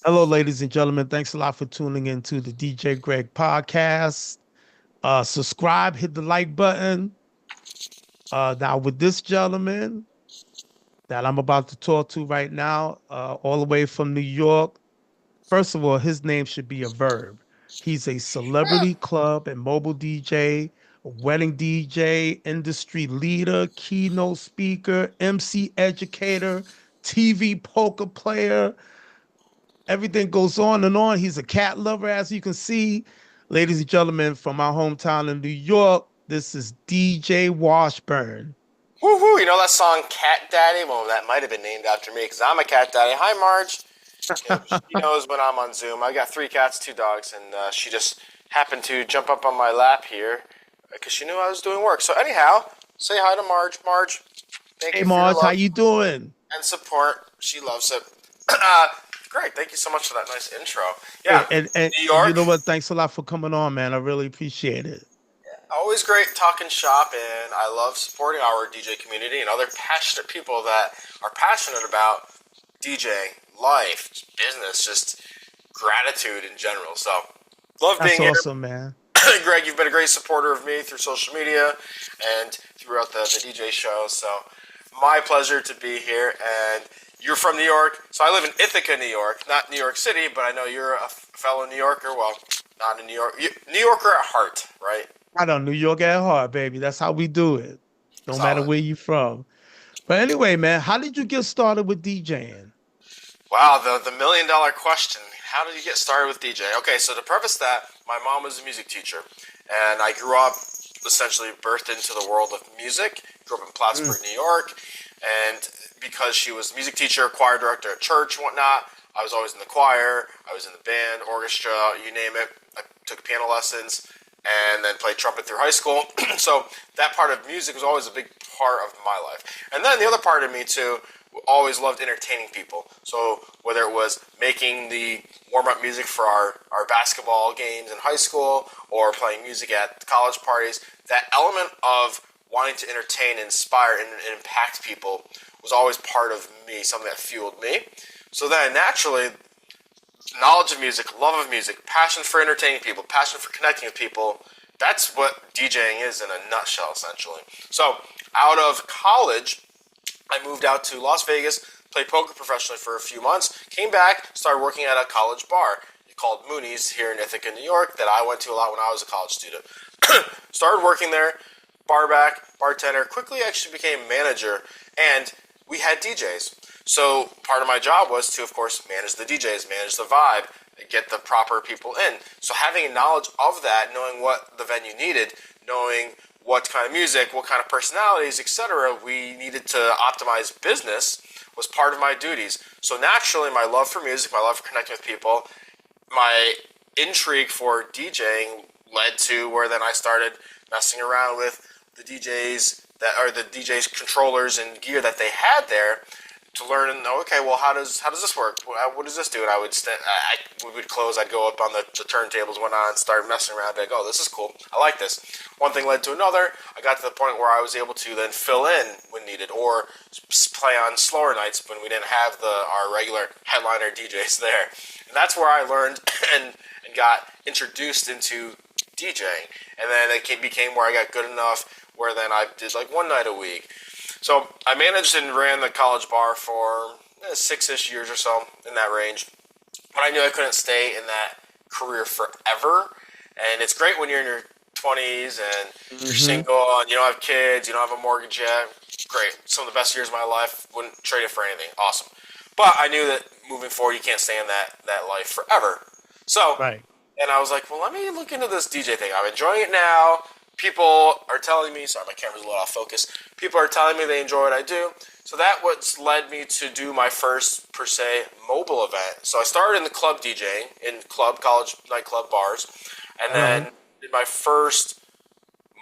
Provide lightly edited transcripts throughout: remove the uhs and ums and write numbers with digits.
Hello, ladies and gentlemen. Thanks a lot for tuning in to the DJ Greg podcast. Subscribe, hit the like button. Now, with this gentleman that I'm about to talk to right now, all the way from New York, first of all, his name should be a verb. He's a celebrity club and mobile DJ, wedding DJ, industry leader, keynote speaker, MC educator, TV poker player. Everything goes on and on. He's a cat lover, as you can see. Ladies and gentlemen, from my hometown in New York, this is DJ Washburn. Woohoo! You know that song Cat Daddy? Well, that might have been named after me because I'm a cat daddy. Hi, Marge. Yeah, she knows when I'm on Zoom. I got 3 cats, 2 dogs, and she just happened to jump up on my lap here because she knew I was doing work. So anyhow, say hi to Marge. Marge, thank Hey, you for your Marge, how love you doing? and support. She loves it. Great. Thank you so much for that nice intro. Hey, Yeah, and New you York. know what? Thanks a lot for coming on, man. I really appreciate it. Always great talking shop, and I love supporting our DJ community and other passionate people that are passionate about DJing, life, business, just gratitude in general. So, love That's being here. awesome, man. Greg, you've been a great supporter of me through social media and throughout the DJ show. So, my pleasure to be here. And you're from New York, so I live in Ithaca, New York, not New York City, but I know you're a fellow New Yorker. Well, not a New Yorker at heart, right? I know New York at heart, baby. That's how we do it, no matter Solid. where you from. But anyway, man, how did you get started with DJing? Wow, the $1 million question. How did you get started with DJ? Okay, so to preface that, my mom was a music teacher, and I grew up essentially birthed into the world of music. Grew up in Plattsburgh, New York, and because she was a music teacher, choir director at church and whatnot, I was always in the choir. I was in the band, orchestra, you name it. I took piano lessons and then played trumpet through high school. So that part of music was always a big part of my life. And then the other part of me too always loved entertaining people. So whether it was making the warm-up music for our basketball games in high school or playing music at college parties, that element of wanting to entertain, inspire, and impact people was always part of me, something that fueled me. So then naturally, knowledge of music, love of music, passion for entertaining people, passion for connecting with people, that's what DJing is in a nutshell, essentially. So out of college, I moved out to Las Vegas, played poker professionally for a few months, came back, started working at a college bar called Mooney's here in Ithaca, New York, that I went to a lot when I was a college student. Started working there, barback, bartender, quickly actually became manager, and we had DJs. So part of my job was to, of course, manage the DJs, manage the vibe, get the proper people in. So having a knowledge of that, knowing what the venue needed, knowing what kind of music, what kind of personalities, etc., we needed to optimize business was part of my duties. So naturally, my love for music, my love for connecting with people, my intrigue for DJing led to where then I started messing around with the DJs controllers and gear that they had there to learn and know, okay, well, how does this work? What does this do? And we would close. I'd go up on the turntables and whatnot and start messing around. I'd be like, oh, this is cool. I like this. One thing led to another. I got to the point where I was able to then fill in when needed or play on slower nights when we didn't have our regular headliner DJs there. And that's where I learned and got introduced into DJing. And then it became where I got good enough where then I did like one night a week. So I managed and ran the college bar for 6-ish years or so, in that range. But I knew I couldn't stay in that career forever. And it's great when you're in your 20s and you're single and you don't have kids, you don't have a mortgage yet. Great. Some of the best years of my life. Wouldn't trade it for anything. Awesome. But I knew that moving forward, you can't stay in that life forever. So, Right. and I was like, well, let me look into this DJ thing. I'm enjoying it now. People are telling me, sorry, my camera's a little off focus. People are telling me they enjoy what I do. So that what's led me to do my first, per se, mobile event. So I started in the club DJing, in college nightclub bars, and All right. then did my first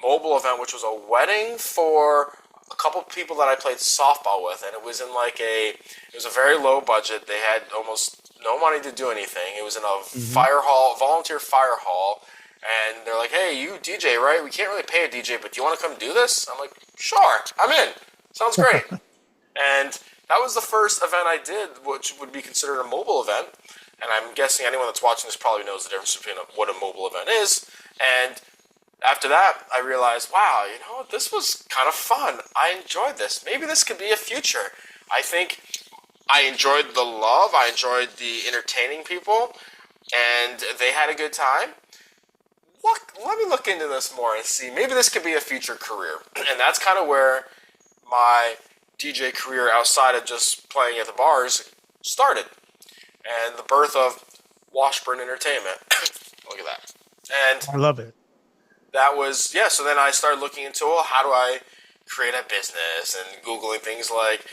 mobile event, which was a wedding for a couple people that I played softball with, and it was in it was a very low budget. They had almost no money to do anything. It was in a fire hall, volunteer fire hall, and they're like, hey, you DJ, right? We can't really pay a DJ, but do you want to come do this? I'm like, sure, I'm in. Sounds great. And that was the first event I did, which would be considered a mobile event. And I'm guessing anyone that's watching this probably knows the difference between what a mobile event is. And after that, I realized, wow, this was kind of fun. I enjoyed this. Maybe this could be a future. I think I enjoyed the love. I enjoyed the entertaining people. And they had a good time. Let me look into this more and see. Maybe this could be a future career. And that's kind of where my DJ career outside of just playing at the bars started. And the birth of Washburn Entertainment. Look at that. And I love it. that was, yeah, so then I started looking into, well, how do I create a business, and Googling things like,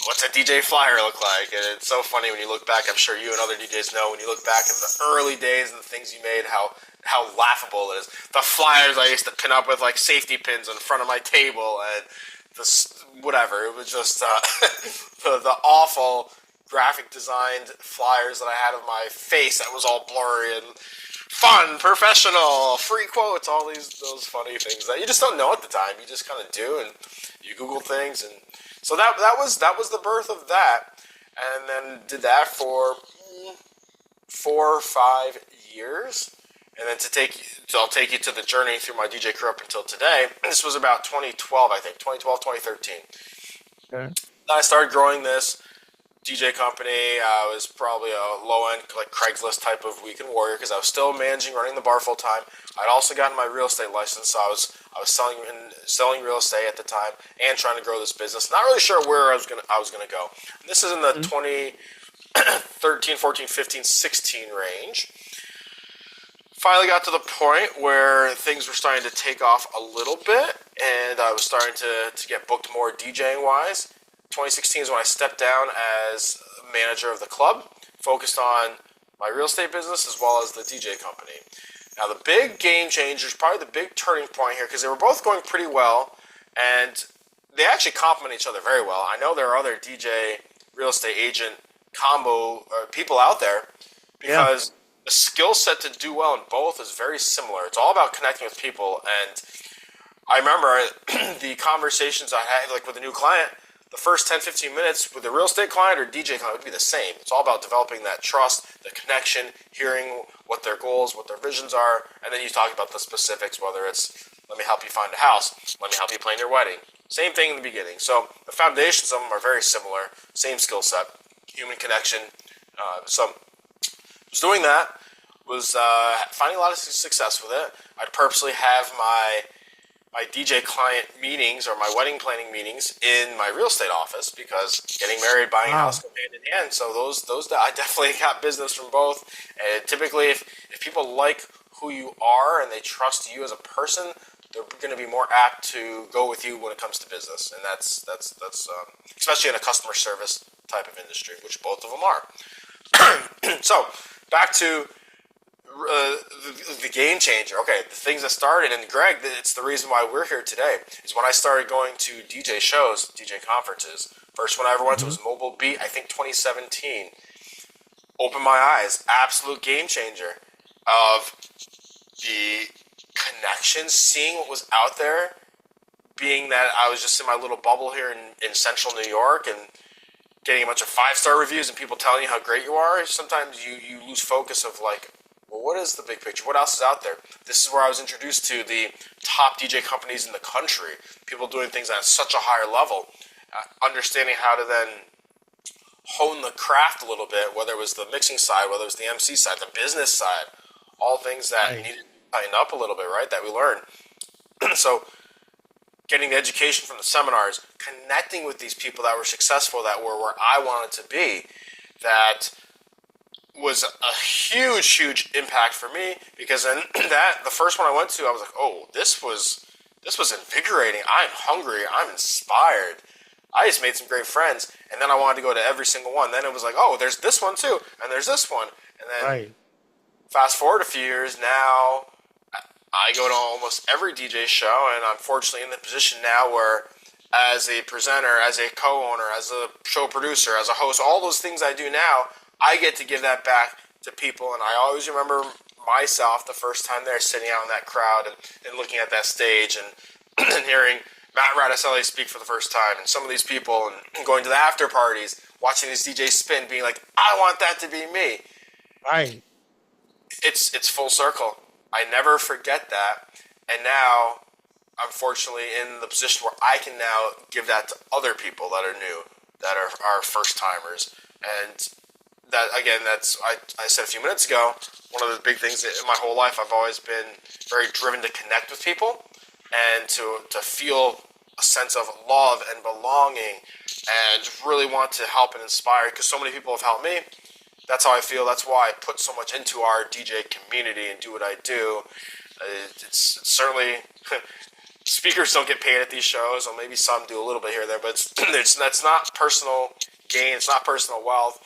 what's a DJ flyer look like? And it's so funny when you look back. I'm sure you and other DJs know, when you look back at the early days and the things you made, how laughable it is. The flyers I used to pin up with like safety pins in front of my table, and whatever. It was just the awful graphic designed flyers that I had of my face that was all blurry and fun, professional, free quotes, all those funny things that you just don't know at the time. You just kind of do, and you Google things, and so that was the birth of that, and then did that for 4 or 5 years, and then I'll take you to the journey through my DJ career up until today. This was about 2012, I think, 2013. Okay. Then I started growing this DJ company. I was probably a low-end, like Craigslist type of weekend warrior, because I was still running the bar full time. I'd also gotten my real estate license, so I was selling real estate at the time and trying to grow this business. Not really sure where I was gonna go. And this is in the 2013, 14, 15, 16 range. Finally got to the point where things were starting to take off a little bit, and I was starting to get booked more DJing wise. 2016 is when I stepped down as manager of the club, focused on my real estate business as well as the DJ company. Now, the big game changer is probably the big turning point here, because they were both going pretty well, and they actually complement each other very well. I know there are other DJ real estate agent combo people out there, because the skill set to do well in both is very similar. It's all about connecting with people, and I remember the conversations I had like with a new client. The first 10, 15 minutes with a real estate client or DJ client would be the same. It's all about developing that trust, the connection, hearing what their goals, what their visions are, and then you talk about the specifics, whether it's, let me help you find a house, let me help you plan your wedding. Same thing in the beginning. So the foundations of them are very similar, same skill set, human connection. So I was doing that, was finding a lot of success with it. I'd purposely have my DJ client meetings or my wedding planning meetings in my real estate office, because getting married, buying a house go hand in hand. So those I definitely got business from both. And typically, if people like who you are and they trust you as a person, they're going to be more apt to go with you when it comes to business. And that's especially in a customer service type of industry, which both of them are. So back to the game changer. Okay, the things that started, and Greg, it's the reason why we're here today, is when I started going to DJ shows, DJ conferences. First one I ever went to was Mobile Beat, I think 2017. Opened my eyes. Absolute game changer of the connections, seeing what was out there, being that I was just in my little bubble here in central New York, and getting a bunch of 5-star reviews and people telling you how great you are. Sometimes you lose focus of like, well, what is the big picture? What else is out there? This is where I was introduced to the top DJ companies in the country, people doing things at such a higher level, understanding how to then hone the craft a little bit, whether it was the mixing side, whether it was the MC side, the business side, all things that needed to tighten up a little bit, right, that we learned. So getting the education from the seminars, connecting with these people that were successful, that were where I wanted to be, that was a huge impact for me, because then the first one I went to, I was like, oh, this was invigorating. I'm hungry. I'm inspired. I just made some great friends, and then I wanted to go to every single one. Then it was like, oh, there's this one too, and there's this one, and then fast forward a few years, now I go to almost every DJ show, and I'm fortunately in the position now where, as a presenter, as a co-owner, as a show producer, as a host, all those things I do now, I get to give that back to people. And I always remember myself the first time there, sitting out in that crowd and looking at that stage and hearing Matt Radicelli speak for the first time, and some of these people, and going to the after parties, watching these DJs spin, being like, I want that to be me. Right. It's full circle. I never forget that, and now I'm fortunately in the position where I can now give that to other people that are new, that are first timers, and that again, I said a few minutes ago. One of the big things in my whole life, I've always been very driven to connect with people and to feel a sense of love and belonging, and really want to help and inspire because so many people have helped me. That's how I feel. That's why I put so much into our DJ community and do what I do. It's certainly speakers don't get paid at these shows, or maybe some do a little bit here and there, but that's not personal gain. It's not personal wealth.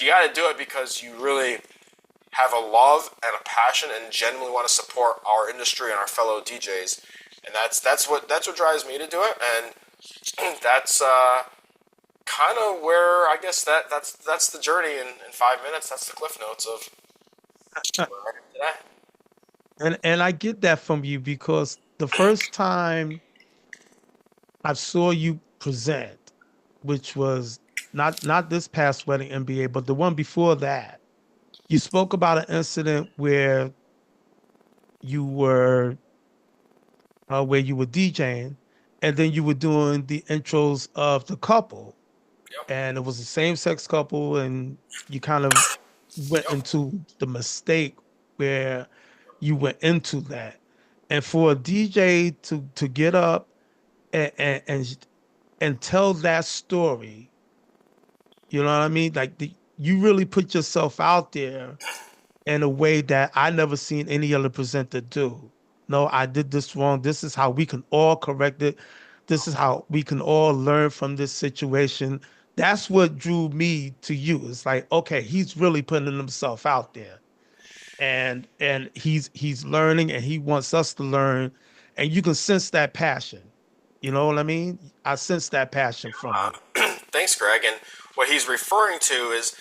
You got to do it because you really have a love and a passion and genuinely want to support our industry and our fellow DJs, and that's what drives me to do it, and that's kind of where I guess that's the journey in 5 minutes. That's the cliff notes of where I am today. And I get that from you because the first time I saw you present, which was not this past wedding MBA, but the one before that, you spoke about an incident you were where you were DJing, and then you were doing the intros of the couple, Yep. and it was a same-sex couple, and you kind of went Yep. into the mistake where you went into that. And for a DJ to get up and and tell that story, you know what I mean? Like you really put yourself out there in a way that I never seen any other presenter do. No, I did this wrong. This is how we can all correct it. This is how we can all learn from this situation. That's what drew me to you. It's like, okay, he's really putting himself out there. And he's learning and he wants us to learn. And you can sense that passion. You know what I mean? I sense that passion from you. Thanks, Greg. And what he's referring to is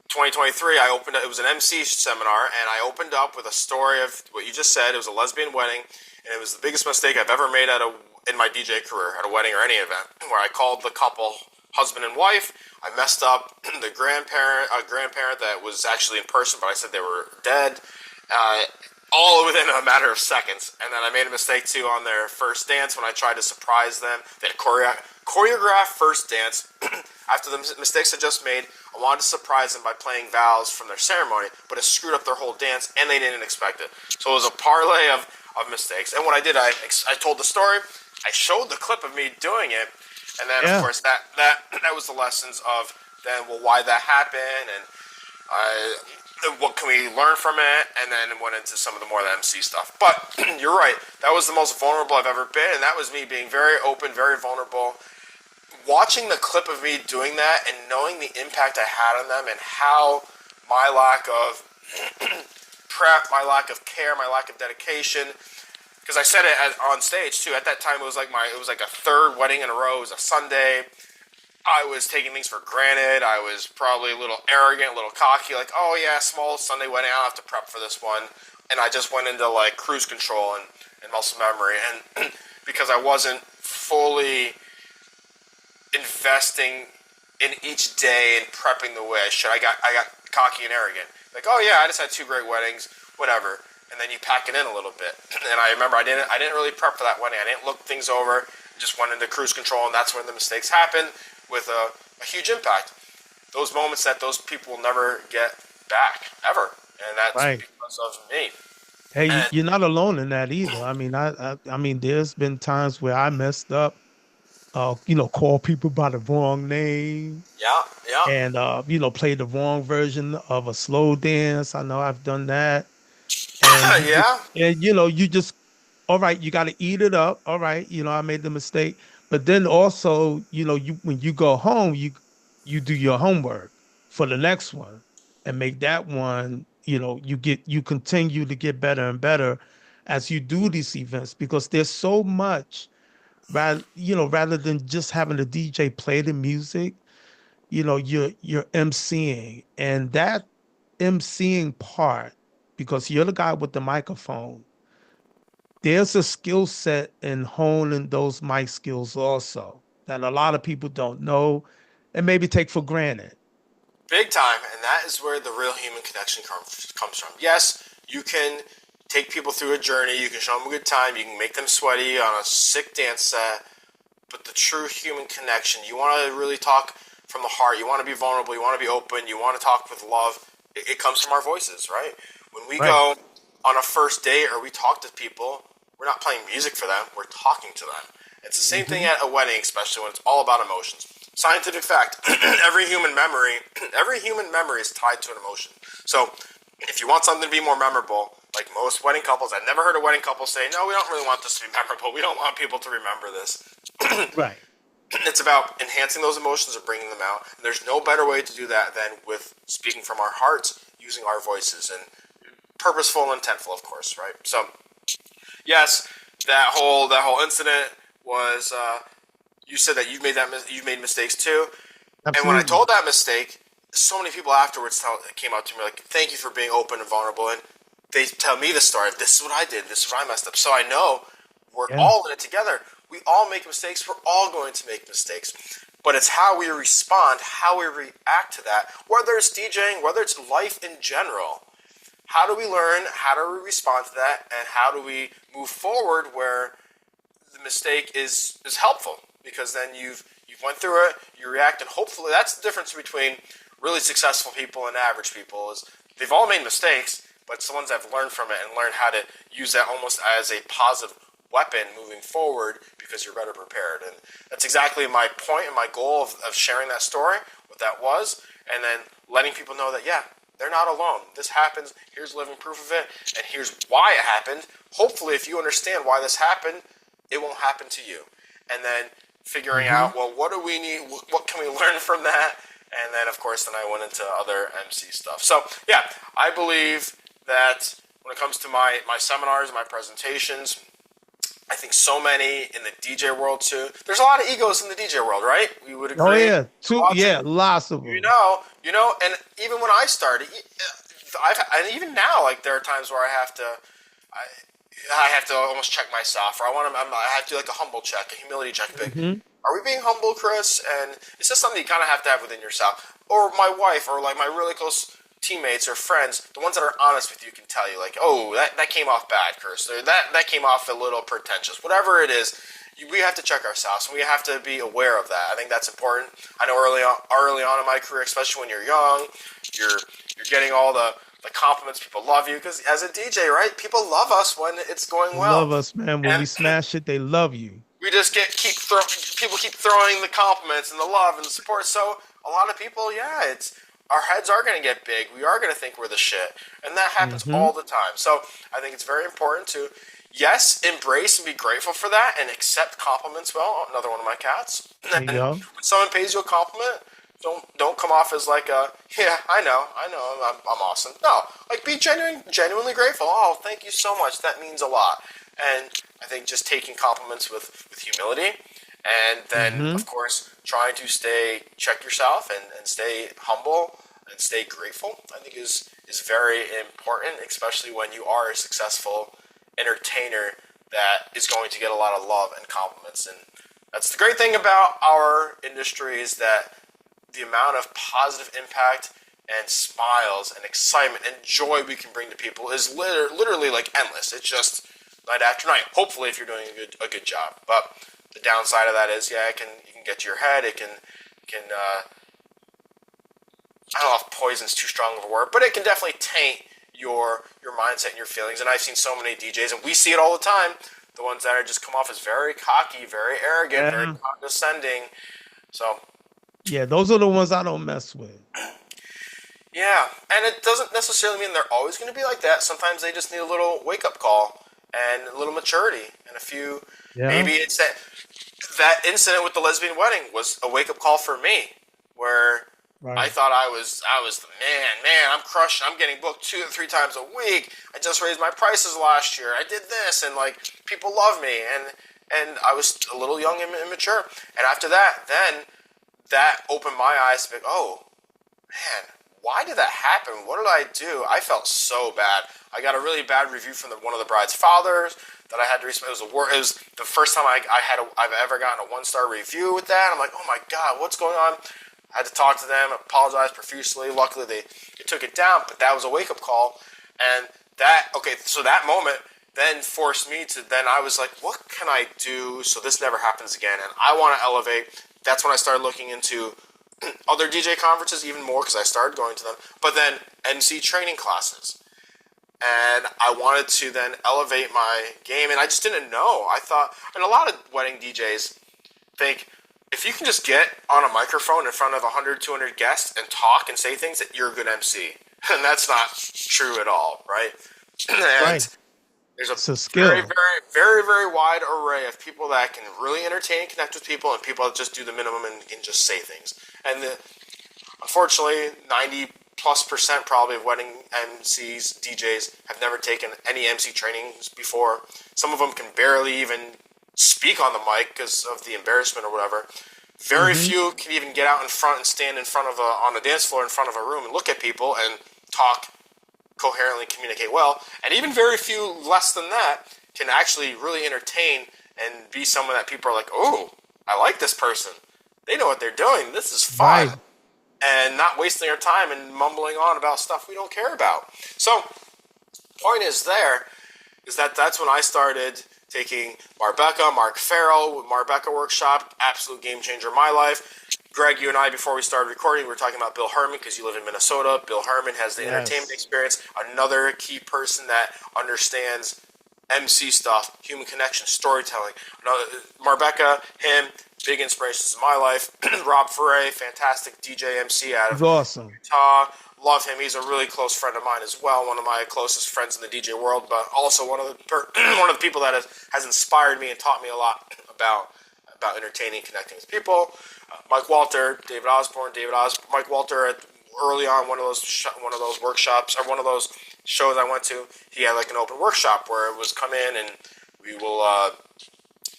2023. I opened it was an MC seminar, and I opened up with a story of what you just said. It was a lesbian wedding, and it was the biggest mistake I've ever made in my DJ career at a wedding or any event, where I called the couple husband and wife. I messed up the grandparent that was actually in person, but I said they were dead. All within a matter of seconds. And then I made a mistake too on their first dance when I tried to surprise them. They had choreographed first dance. After the mistakes I just made, I wanted to surprise them by playing vows from their ceremony, but it screwed up their whole dance and they didn't expect it. So it was a parlay of mistakes. And what I did, I told the story, I showed the clip of me doing it, and then of course that was the lessons of then, well, why that happened, and what can we learn from it, and then went into some of the more of the MC stuff. But you're right, that was the most vulnerable I've ever been, and that was me being very open, very vulnerable. Watching the clip of me doing that and knowing the impact I had on them, and how my lack of prep, my lack of care, my lack of dedication, because I said it on stage too. At that time, it was like a third wedding in a row. It was a Sunday. I was taking things for granted. I was probably a little arrogant, a little cocky, like, oh yeah, small Sunday wedding, I don't have to prep for this one. And I just went into like cruise control and muscle memory. And because I wasn't fully investing in each day and prepping the way I should, I got cocky and arrogant. Like, oh yeah, I just had 2 great weddings, whatever. And then you pack it in a little bit. And I remember I didn't really prep for that wedding. I didn't look things over. Just went into cruise control, and that's when the mistakes happened, with a huge impact. Those moments that those people will never get back, ever. And that's right. Because of me. Hey, you're not alone in that either. I mean, I mean, there's been times where I messed up, call people by the wrong name. Yeah. And, play the wrong version of a slow dance. I know I've done that. And yeah. You just, all right, you got to eat it up. All right. I made the mistake. But then also, when you go home, you do your homework for the next one and make that one, you continue to get better and better as you do these events, because there's so much, rather than just having the DJ play the music, you're MCing, and that MCing part, because you're the guy with the microphone, there's a skill set in honing those mic skills also that a lot of people don't know and maybe take for granted. Big time, and that is where the real human connection comes from. Yes, you can take people through a journey, you can show them a good time, you can make them sweaty on a sick dance set, but the true human connection, you want to really talk from the heart, you want to be vulnerable, you want to be open, you want to talk with love, it comes from our voices, right? When we go on a first date or we talk to people, we're not playing music for them, we're talking to them. It's the same thing at a wedding, especially when it's all about emotions. Scientific fact, every human memory is tied to an emotion. So if you want something to be more memorable, like most wedding couples, I've never heard a wedding couple say, no, we don't really want this to be memorable. We don't want people to remember this. Right. It's about enhancing those emotions or bringing them out. And there's no better way to do that than with speaking from our hearts, using our voices, and purposeful and intentful, of course, right? So, yes, that whole incident was... you said that you've made mistakes too. Absolutely. And when I told that mistake, so many people afterwards came up to me like, thank you for being open and vulnerable. And they tell me the story. This is what I did. This is what I messed up. So I know we're all in it together. We all make mistakes. We're all going to make mistakes. But it's how we respond, how we react to that, whether it's DJing, whether it's life in general. How do we learn? How do we respond to that? And how do we move forward where the mistake is helpful? Because then you've went through it, you react, and hopefully that's the difference between really successful people and average people is they've all made mistakes, but it's the ones that have learned from it and learned how to use that almost as a positive weapon moving forward because you're better prepared. And that's exactly my point and my goal of sharing that story, what that was, and then letting people know that, yeah, they're not alone. This happens. Here's living proof of it, and here's why it happened. Hopefully, if you understand why this happened, it won't happen to you. And then figuring out, well, what do we need? What can we learn from that? And then, of course, then I went into other MC stuff. So, yeah, I believe that when it comes to my seminars, my presentations, I think so many in the DJ world, too. There's a lot of egos in the DJ world, right? We would agree. Oh, yeah. Lots of them. You know, and even when I started, and even now, like, there are times where I have to almost check myself, or I have to do like a humble check, a humility check. Are we being humble, Chris? And it's just something you kind of have to have within yourself. Or my wife, or like my really close teammates or friends, the ones that are honest with you can tell you, like, oh, that came off bad, Chris. Or that came off a little pretentious. Whatever it is, we have to check ourselves, and we have to be aware of that. I think that's important. I know early on in my career, especially when you're young, you're getting all the compliments, people love you, because as a DJ, right, people love us when it's going well. Love us, man. When we smash it, they love you. We just people keep throwing the compliments and the love and the support. So a lot of people, our heads are going to get big. We are going to think we're the shit, and that happens all the time. So I think it's very important to, yes, embrace and be grateful for that, and accept compliments. Well, another one of my cats. There you go. When someone pays you a compliment, don't come off as like I know, I'm awesome. No, like be genuinely grateful. Oh, thank you so much. That means a lot. And I think just taking compliments with humility, and then of course trying to check yourself and stay humble and stay grateful, I think is very important, especially when you are a successful entertainer that is going to get a lot of love and compliments. And that's the great thing about our industry, is that the amount of positive impact and smiles and excitement and joy we can bring to people is literally like endless. It's just night after night. Hopefully, if you're doing a good job. But the downside of that is, you can get to your head. It can I don't know if poison's too strong of a word, but it can definitely taint your mindset and your feelings. And I've seen so many DJs, and we see it all the time. The ones that are just come off as very cocky, very arrogant, very condescending. So. Yeah, those are the ones I don't mess with. Yeah, and it doesn't necessarily mean they're always going to be like that. Sometimes they just need a little wake-up call and a little maturity and a few. Maybe it's that incident with the lesbian wedding was a wake-up call for me, where I thought I was the man. I'm crushing. I'm getting booked 2 or 3 times a week. I just raised my prices last year. I did this, and like people love me, and I was a little young and immature. And after that, then that opened my eyes to be like, oh man, why did that happen? What did I do? I felt so bad. I got a really bad review from one of the bride's fathers that I had to respond. It was the first time I've ever gotten a 1-star review with that. I'm like, oh my God, what's going on? I had to talk to them, apologize profusely. Luckily, they took it down, but that was a wake-up call. And so that moment then forced me to, then I was like, what can I do so this never happens again? And I want to elevate. That's when I started looking into other DJ conferences even more, because I started going to them, but then MC training classes. And I wanted to then elevate my game, and I just didn't know. I thought, and a lot of wedding DJs think, if you can just get on a microphone in front of 100, 200 guests and talk and say things, that you're a good MC. And that's not true at all, right? And Right. there's It's a a skill. very, very, very, very wide array of people that can really entertain, connect with people, and people that just do the minimum and can just say things. And unfortunately, 90+% probably of wedding MCs, DJs have never taken any MC trainings before. Some of them can barely even speak on the mic because of the embarrassment or whatever. Very few can even get out in front and stand in front of on the dance floor in front of a room and look at people and talk coherently, communicate well. And even very few less than that can actually really entertain and be someone that people are like, oh, I like this person. They know what they're doing. This is fun. Right. And not wasting our time and mumbling on about stuff we don't care about. So, point is that's when I started taking Mark Farrell, Marbecca workshop, absolute game changer in my life. Greg, you and I, before we started recording, we were talking about Bill Herman, because you live in Minnesota. Bill Herman has the entertainment experience. Another key person that understands MC stuff, human connection, storytelling. Marbecca, him, big inspirations in my life. Rob Ferre, fantastic DJ MC out of It's awesome. Utah. Love him. He's a really close friend of mine as well. One of my closest friends in the DJ world, but also one of the people that has inspired me and taught me a lot about entertaining, connecting with people. Mike Walter, Mike Walter. Early on, one of those workshops or one of those shows I went to, he had like an open workshop where it was come in and we will.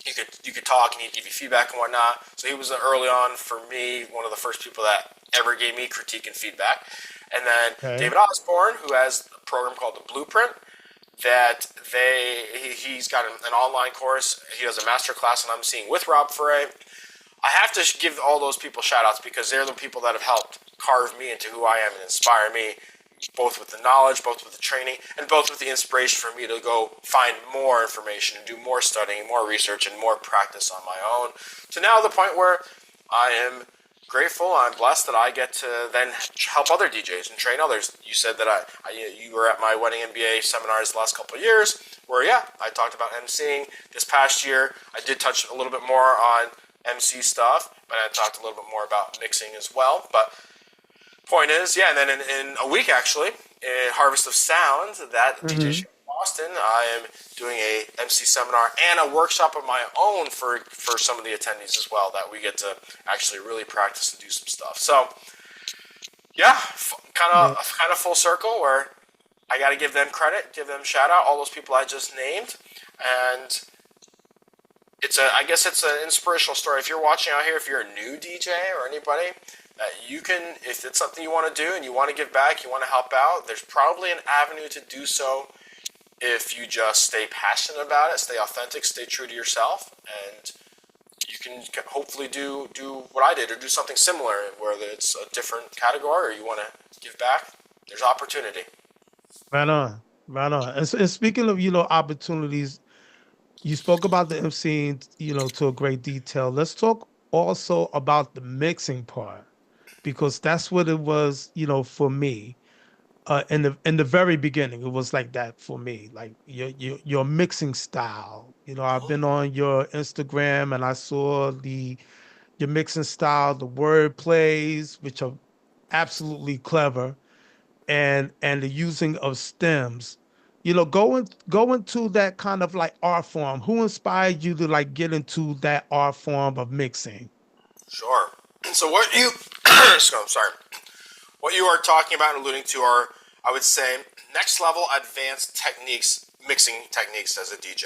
You could talk and he'd give you feedback and whatnot. So he was early on for me, one of the first people that ever gave me critique and feedback. And then David Osborne, who has a program called The Blueprint, that he's got an online course. He does a master class, and I'm seeing with Rob Ferre. I have to give all those people shout outs, because they're the people that have helped carve me into who I am and inspire me, both with the knowledge, both with the training, and both with the inspiration for me to go find more information and do more studying, more research, and more practice on my own, to now the point where I am grateful. I'm blessed that I get to then help other DJs and train others. You said that you were at my wedding MBA seminars the last couple of years, where I talked about MCing. This past year, I did touch a little bit more on MC stuff, but I talked a little bit more about mixing as well. But point is, and then in a week actually, in Harvest of Sound, that DJ Boston, I am doing a MC seminar and a workshop of my own for some of the attendees as well, that we get to actually really practice and do some stuff. So, kind of full circle, where I got to give them credit, give them shout out, all those people I just named, and I guess it's an inspirational story. If you're watching out here, if you're a new DJ or anybody, you can, if it's something you want to do and you want to give back, you want to help out, there's probably an avenue to do so if you just stay passionate about it, stay authentic, stay true to yourself, and you can hopefully do what I did, or do something similar, whether it's a different category or you want to give back. There's opportunity. Right on. And speaking of, opportunities, you spoke about the MCing, to a great detail. Let's talk also about the mixing part, because that's what it was, for me. In the very beginning, it was like that for me, like your mixing style. I've been on your Instagram and I saw your mixing style, the word plays, which are absolutely clever, and the using of stems. Go into that kind of like art form. Who inspired you to like get into that art form of mixing? Sure. So what you, what you are talking about and alluding to are, I would say, next level advanced techniques, mixing techniques as a DJ.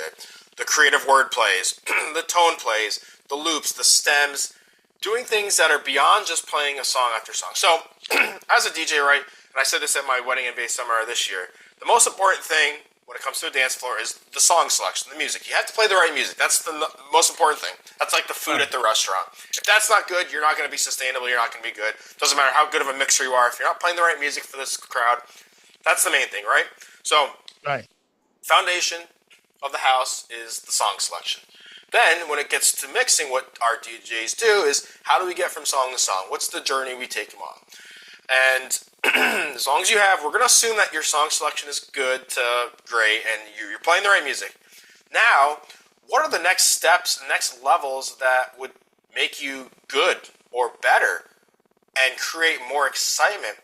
The creative word plays, the tone plays, the loops, the stems, doing things that are beyond just playing a song after song. So, as a DJ, right, and I said this at my wedding and bass seminar this year, the most important thing when it comes to a dance floor is the song selection, the music. You have to play the right music. That's the most important thing. That's like the food at the restaurant. If that's not good, you're not going to be sustainable. You're not going to be good. Doesn't matter how good of a mixer you are. If you're not playing the right music for this crowd, that's the main thing, right? So, foundation of the house is the song selection. Then, when it gets to mixing, what our DJs do is, how do we get from song to song? What's the journey we take them on? And as long as we're going to assume that your song selection is good to great, and you're playing the right music. Now, what are the next steps, next levels that would make you good or better and create more excitement,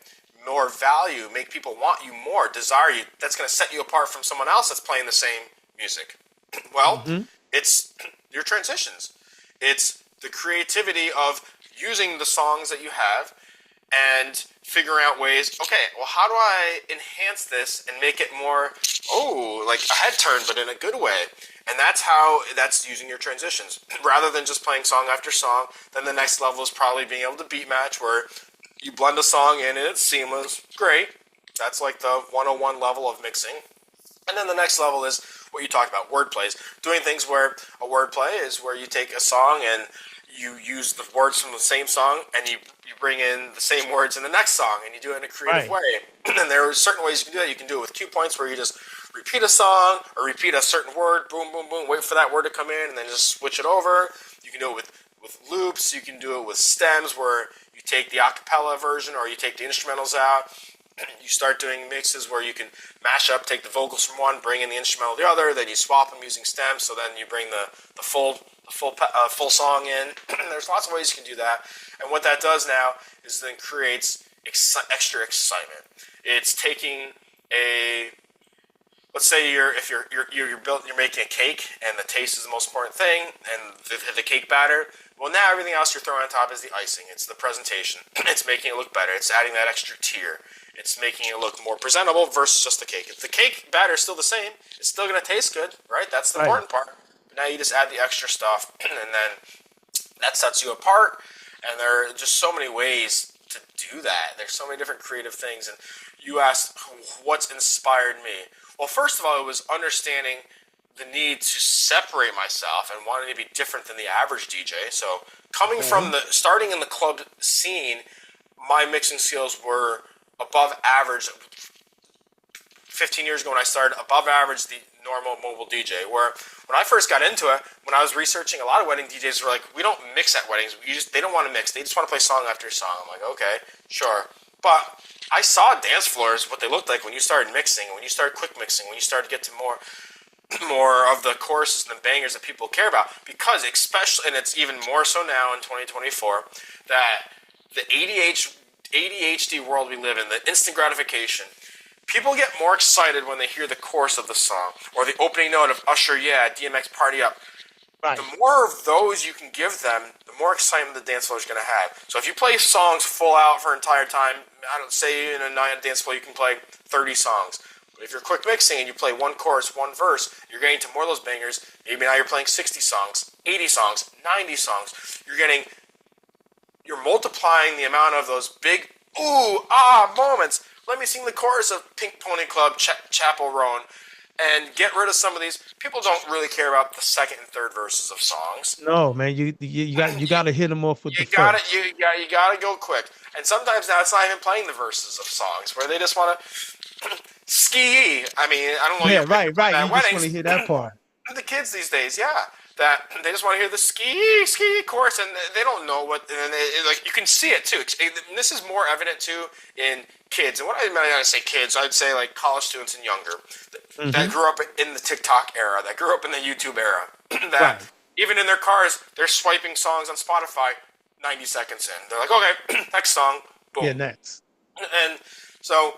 more value, make people want you more, desire you, that's going to set you apart from someone else that's playing the same music? Well, it's your transitions. It's the creativity of using the songs that you have and figuring out ways, okay, well, how do I enhance this and make it more, like a head turn, but in a good way? And that's using your transitions. Rather than just playing song after song, then the next level is probably being able to beat match, where you blend a song in and it's seamless. Great. That's like the 101 level of mixing. And then the next level is what you talked about, wordplays. Doing things where a wordplay is where you take a song and you use the words from the same song and you bring in the same words in the next song and you do it in a creative way. And there are certain ways you can do that. You can do it with cue points where you just repeat a song or repeat a certain word, boom, boom, boom, wait for that word to come in and then just switch it over. You can do it with loops. You can do it with stems where you take the a cappella version or you take the instrumentals out. You start doing mixes where you can mash up, take the vocals from one, bring in the instrumental the other, then you swap them using stems, so then you bring the full song in. There's lots of ways you can do that, and what that does now is then creates extra excitement. It's taking let's say you're making a cake, and the taste is the most important thing, and the cake batter. Well, now everything else you're throwing on top is the icing. It's the presentation. It's making it look better. It's adding that extra tier. It's making it look more presentable versus just the cake. If the cake batter is still the same, it's still going to taste good, right? That's the important part. But now you just add the extra stuff, and then that sets you apart. And there are just so many ways to do that. There's so many different creative things. And you asked, what's inspired me? Well, first of all, it was understanding the need to separate myself and wanting to be different than the average DJ. So coming from starting in the club scene, my mixing skills were above average. 15 years ago when I started, above average the normal mobile DJ. Where when I first got into it, when I was researching, a lot of wedding DJs were like, we don't mix at weddings. They don't want to mix. They just want to play song after song. I'm like, okay, sure. But I saw dance floors, what they looked like when you started mixing, when you started quick mixing, when you started to get to more of the choruses and the bangers that people care about. Because especially, and it's even more so now in 2024, that the ADHD world we live in, the instant gratification, people get more excited when they hear the chorus of the song or the opening note of Usher, yeah, DMX Party Up. Right. The more of those you can give them, the more excitement the dance floor is going to have. So if you play songs full out for an entire time, I don't say in a night dance floor you can play 30 songs. But if you're quick mixing and you play one chorus, one verse, you're getting to more of those bangers. Maybe now you're playing 60 songs, 80 songs, 90 songs. You're multiplying the amount of those big ooh, ah moments. Let me sing the chorus of Pink Pony Club, Chapel Roan, and get rid of some of these. People don't really care about the second and third verses of songs. No, man, you got to hit them off with the first. You got to go quick. And sometimes now it's not even playing the verses of songs where they just want to ski. I mean, I don't know. Yeah, right. You just want to hear that part. The kids these days, yeah. That they just want to hear the ski chorus, and they don't know what. And like you can see it too. And this is more evident too in kids. And what I mean when I say kids, I'd say like college students and younger that grew up in the TikTok era, that grew up in the YouTube era, that even in their cars they're swiping songs on Spotify 90 seconds in. They're like, okay, next song, boom. Yeah, next. And so,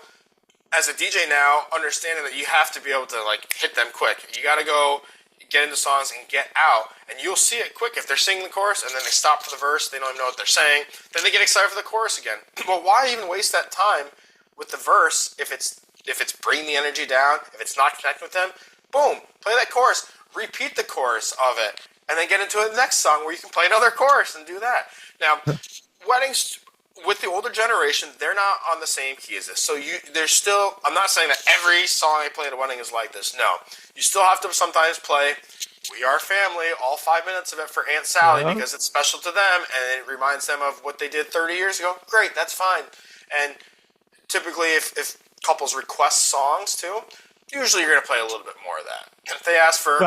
as a DJ now, understanding that you have to be able to like hit them quick. You got to go get into songs and get out, and you'll see it quick. If they're singing the chorus and then they stop for the verse, they don't even know what they're saying, then they get excited for the chorus again. Well, why even waste that time with the verse if it's bringing the energy down, if it's not connecting with them? Boom, play that chorus, repeat the chorus of it, and then get into the next song where you can play another chorus and do that. Now, weddings, with the older generation, they're not on the same key as this. So there's still, I'm not saying that every song I play at a wedding is like this. No. You still have to sometimes play We Are Family, all 5 minutes of it for Aunt Sally because it's special to them and it reminds them of what they did 30 years ago. Great, that's fine. And typically if couples request songs too, usually you're going to play a little bit more of that. If they ask for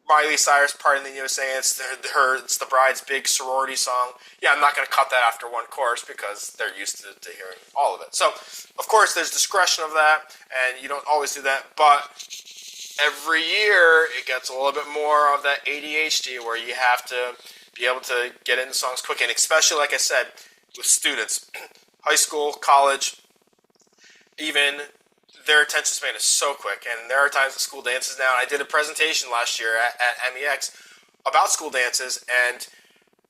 Miley Cyrus Party in the USA, it's the bride's big sorority song. Yeah, I'm not going to cut that after one chorus because they're used to hearing all of it. So, of course, there's discretion of that, and you don't always do that. But every year, it gets a little bit more of that ADHD where you have to be able to get into songs quick. And especially, like I said, with students, high school, college, even their attention span is so quick, and there are times that school dances now. I did a presentation last year at MEX about school dances, and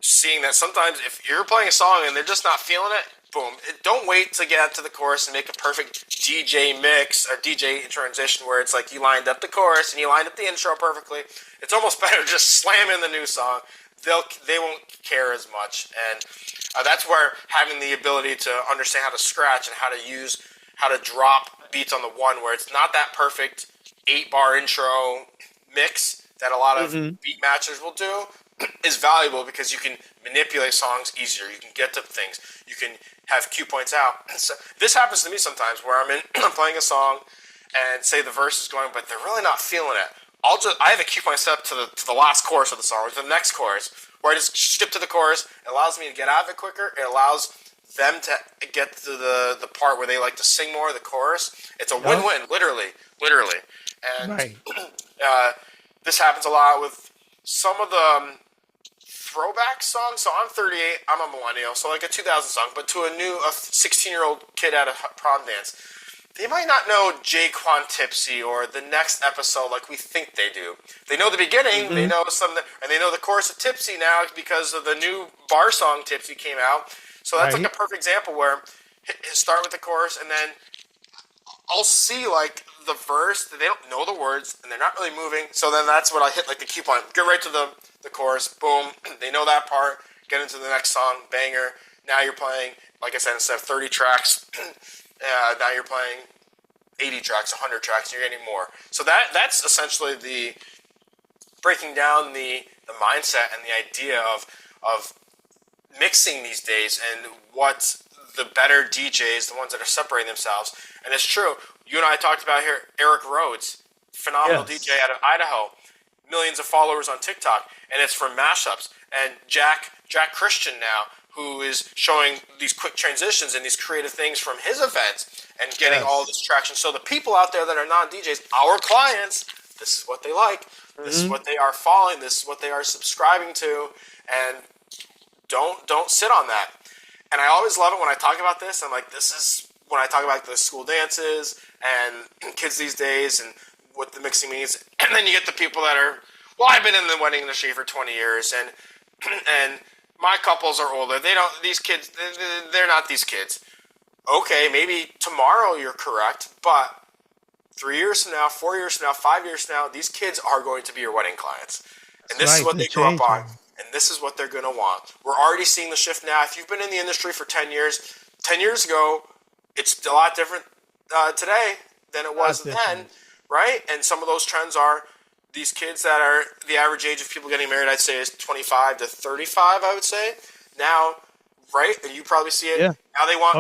seeing that sometimes if you're playing a song and they're just not feeling it, boom. Don't wait to get to the chorus and make a perfect DJ mix or DJ transition where it's like you lined up the chorus and you lined up the intro perfectly. It's almost better to just slam in the new song. They won't care as much, and that's where having the ability to understand how to scratch and how to drop beats on the one where it's not that perfect 8-bar intro mix that a lot of beat matchers will do is valuable because you can manipulate songs easier. You can get to things. You can have cue points out. So this happens to me sometimes where I'm playing a song and say the verse is going, but they're really not feeling it. I have a cue point set up to the last chorus of the song or to the next chorus where I just skip to the chorus. It allows me to get out of it quicker. It allows them to get to the part where they like to sing more of the chorus. It's a win-win, literally. And this happens a lot with some of the throwback songs. So I'm 38, I'm a millennial, so like a 2000 song, but to a 16-year-old kid at a prom dance, they might not know Jaquan Tipsy or the next episode like we think they do. They know the beginning, they know and they know the chorus of Tipsy now because of the new bar song Tipsy came out. So that's like a perfect example where start with the chorus and then I'll see like the verse, they don't know the words and they're not really moving. So then that's what I hit like the cue point. Get right to the chorus, boom. They know that part, get into the next song, banger. Now you're playing, like I said, instead of 30 tracks, now you're playing 80 tracks, 100 tracks, you're getting more. So that's essentially the breaking down the mindset and the idea of mixing these days and what the better DJs, the ones that are separating themselves. And it's true. You and I talked about here, Eric Rhodes, phenomenal DJ out of Idaho, millions of followers on TikTok, and it's from mashups. And Jack Christian now, who is showing these quick transitions and these creative things from his events and getting all this traction. So the people out there that are non-DJs, our clients, this is what they like. This is what they are following. This is what they are subscribing to. And don't sit on that. And I always love it when I talk about this. I'm like, this is when I talk about the school dances and kids these days and what the mixing means. And then you get the people that are, well, I've been in the wedding industry for 20 years and my couples are older. These kids, they're not these kids. Okay, maybe tomorrow you're correct, but 3 years from now, 4 years from now, 5 years from now, these kids are going to be your wedding clients. And this is what they grew up on. And this is what they're going to want. We're already seeing the shift now. If you've been in the industry for 10 years, 10 years ago, it's a lot different today than it was then, right? And some of those trends are these kids that are the average age of people getting married, I'd say, is 25 to 35, I would say. Now, right? And you probably see it. Yeah. Now they want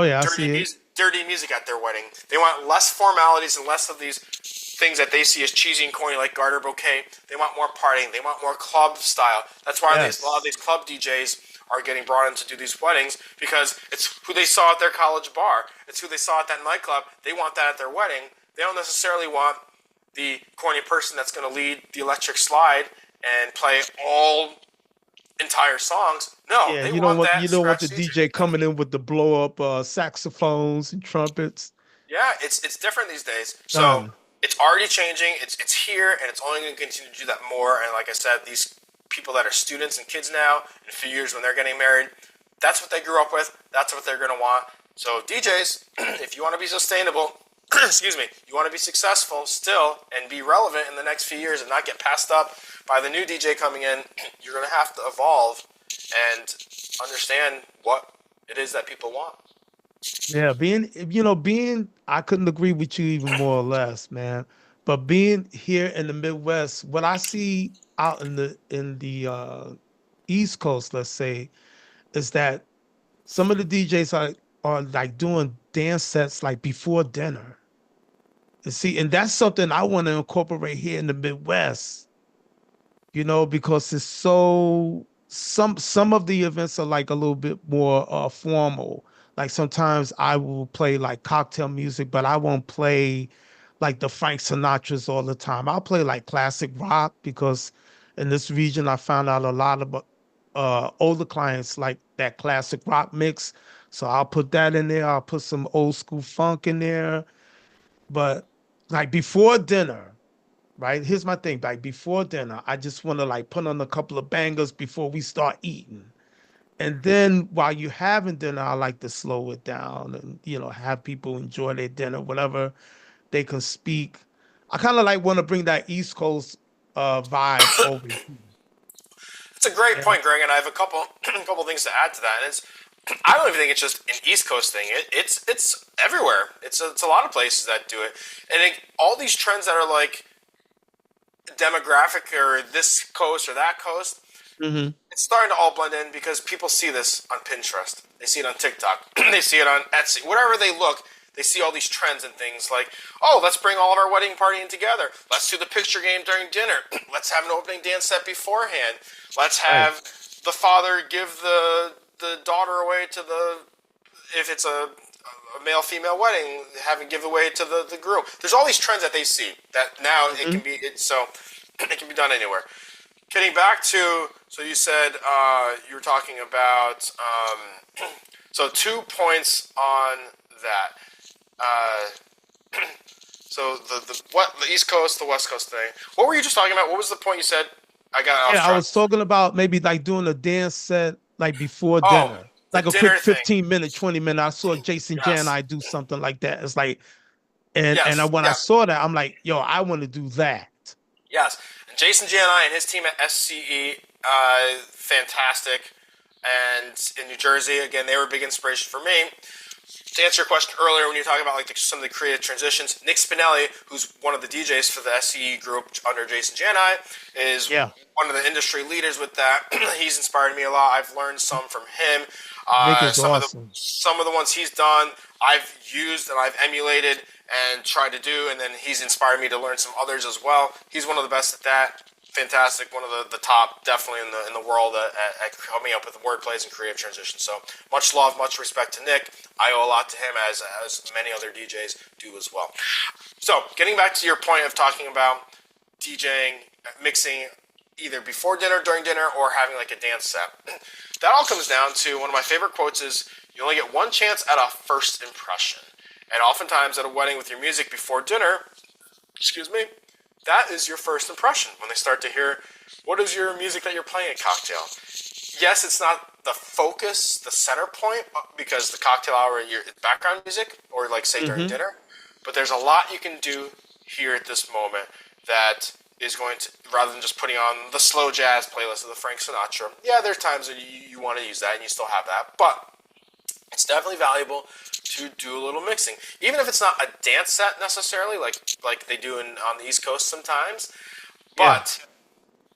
dirty music at their wedding. They want less formalities and less of these things that they see as cheesy and corny like garter bouquet. They want more partying. They want more club style. That's why a lot of these club DJs are getting brought in to do these weddings because it's who they saw at their college bar. It's who they saw at that nightclub. They want that at their wedding. They don't necessarily want the corny person that's going to lead the electric slide and play all entire songs. No, you don't want the DJ coming in with the blow up saxophones and trumpets. Yeah, it's different these days. So it's already changing. It's here, and it's only going to continue to do that more. And like I said, these people that are students and kids now, in a few years when they're getting married, that's what they grew up with. That's what they're going to want. So DJs, if you want to be sustainable, excuse me, you want to be successful still and be relevant in the next few years and not get passed up by the new DJ coming in, you're going to have to evolve and understand what it is that people want. Yeah, being, I couldn't agree with you even more or less, man. But being here in the Midwest, what I see out in the East Coast, let's say, is that some of the DJs are like doing dance sets like before dinner. And see, and that's something I want to incorporate here in the Midwest, because it's so some of the events are like a little bit more formal. Like sometimes I will play like cocktail music, but I won't play like the Frank Sinatras all the time. I'll play like classic rock because in this region I found out a lot of older clients like that classic rock mix. So I'll put that in there. I'll put some old school funk in there. But like before dinner, right? Here's my thing. Like before dinner, I just want to like put on a couple of bangers before we start eating. And then while you're having dinner, I like to slow it down and, have people enjoy their dinner, whatever they can speak. I kind of like want to bring that East Coast vibe over here. It's a great And point, Greg, and I have a couple a couple things to add to that. And it's I don't even think it's just an East Coast thing. It's everywhere. It's a lot of places that do it, and all these trends that are like demographic or this coast or that coast. mhm. It's starting to all blend in because people see this on Pinterest. They see it on TikTok. They see it on Etsy. Wherever they look, they see all these trends and things like, oh, let's bring all of our wedding partying together. Let's do the picture game during dinner. Let's have an opening dance set beforehand. Let's Right. have the father give the daughter away to if it's a male-female wedding, have a giveaway to the groom. There's all these trends that they see that now it can Mhm. be, so it can be done anywhere. Getting back to, so you said you were talking about, so 2 points on that. So the East Coast, the West Coast thing. What were you just talking about? What was the point you said? I got off Yeah, I track. was talking about maybe like doing a dance set like before Oh, dinner, the like a dinner quick thing. 15-minute, 20-minute. I saw Jason Jan and Yes, I do something like that. It's like, when I yeah. saw that, I'm like, yo, I want to do that. Yes, and Jason Gianni and his team at SCE, fantastic. And in New Jersey, again, they were a big inspiration for me. To answer your question earlier, when you were talking about like some of the creative transitions, Nick Spinelli, who's one of the DJs for the SCE group under Jason Gianni, is Yeah, one of the industry leaders with that. He's inspired me a lot. I've learned some from him. Nick is Some of the awesome. ones he's done, I've used and I've emulated and tried to do, and then he's inspired me to learn some others as well. He's one of the best at that. Fantastic, one of the top, definitely in the world at coming up with wordplays and creative transitions. So much love, much respect to Nick. I owe a lot to him, as many other DJs do as well. So getting back to your point of talking about DJing, mixing either before dinner, during dinner, or having like a dance set. That all comes down to one of my favorite quotes is, you only get one chance at a first impression. And oftentimes at a wedding with your music before dinner, excuse me, that is your first impression when they start to hear, what is your music that you're playing at cocktail? Yes, it's not the focus, the center point, because the cocktail hour, your background music, or like say during Hmm. dinner, but there's a lot you can do here at this moment that is going to, rather than just putting on the slow jazz playlist of the Frank Sinatra. Yeah, there's times that you want to use that and you still have that, but it's definitely valuable to do a little mixing, even if it's not a dance set necessarily, like they do on the East Coast sometimes. Yeah. But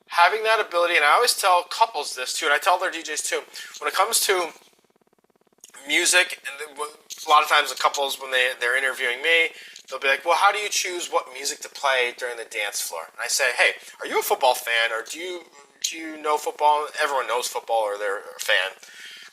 having that ability, and I always tell couples this too, and I tell their DJs too, when it comes to music, and a lot of times the couples, when they're interviewing me, they'll be like, well, how do you choose what music to play during the dance floor? And I say, hey, are you a football fan, or do you know football? Everyone knows football, or they're a fan.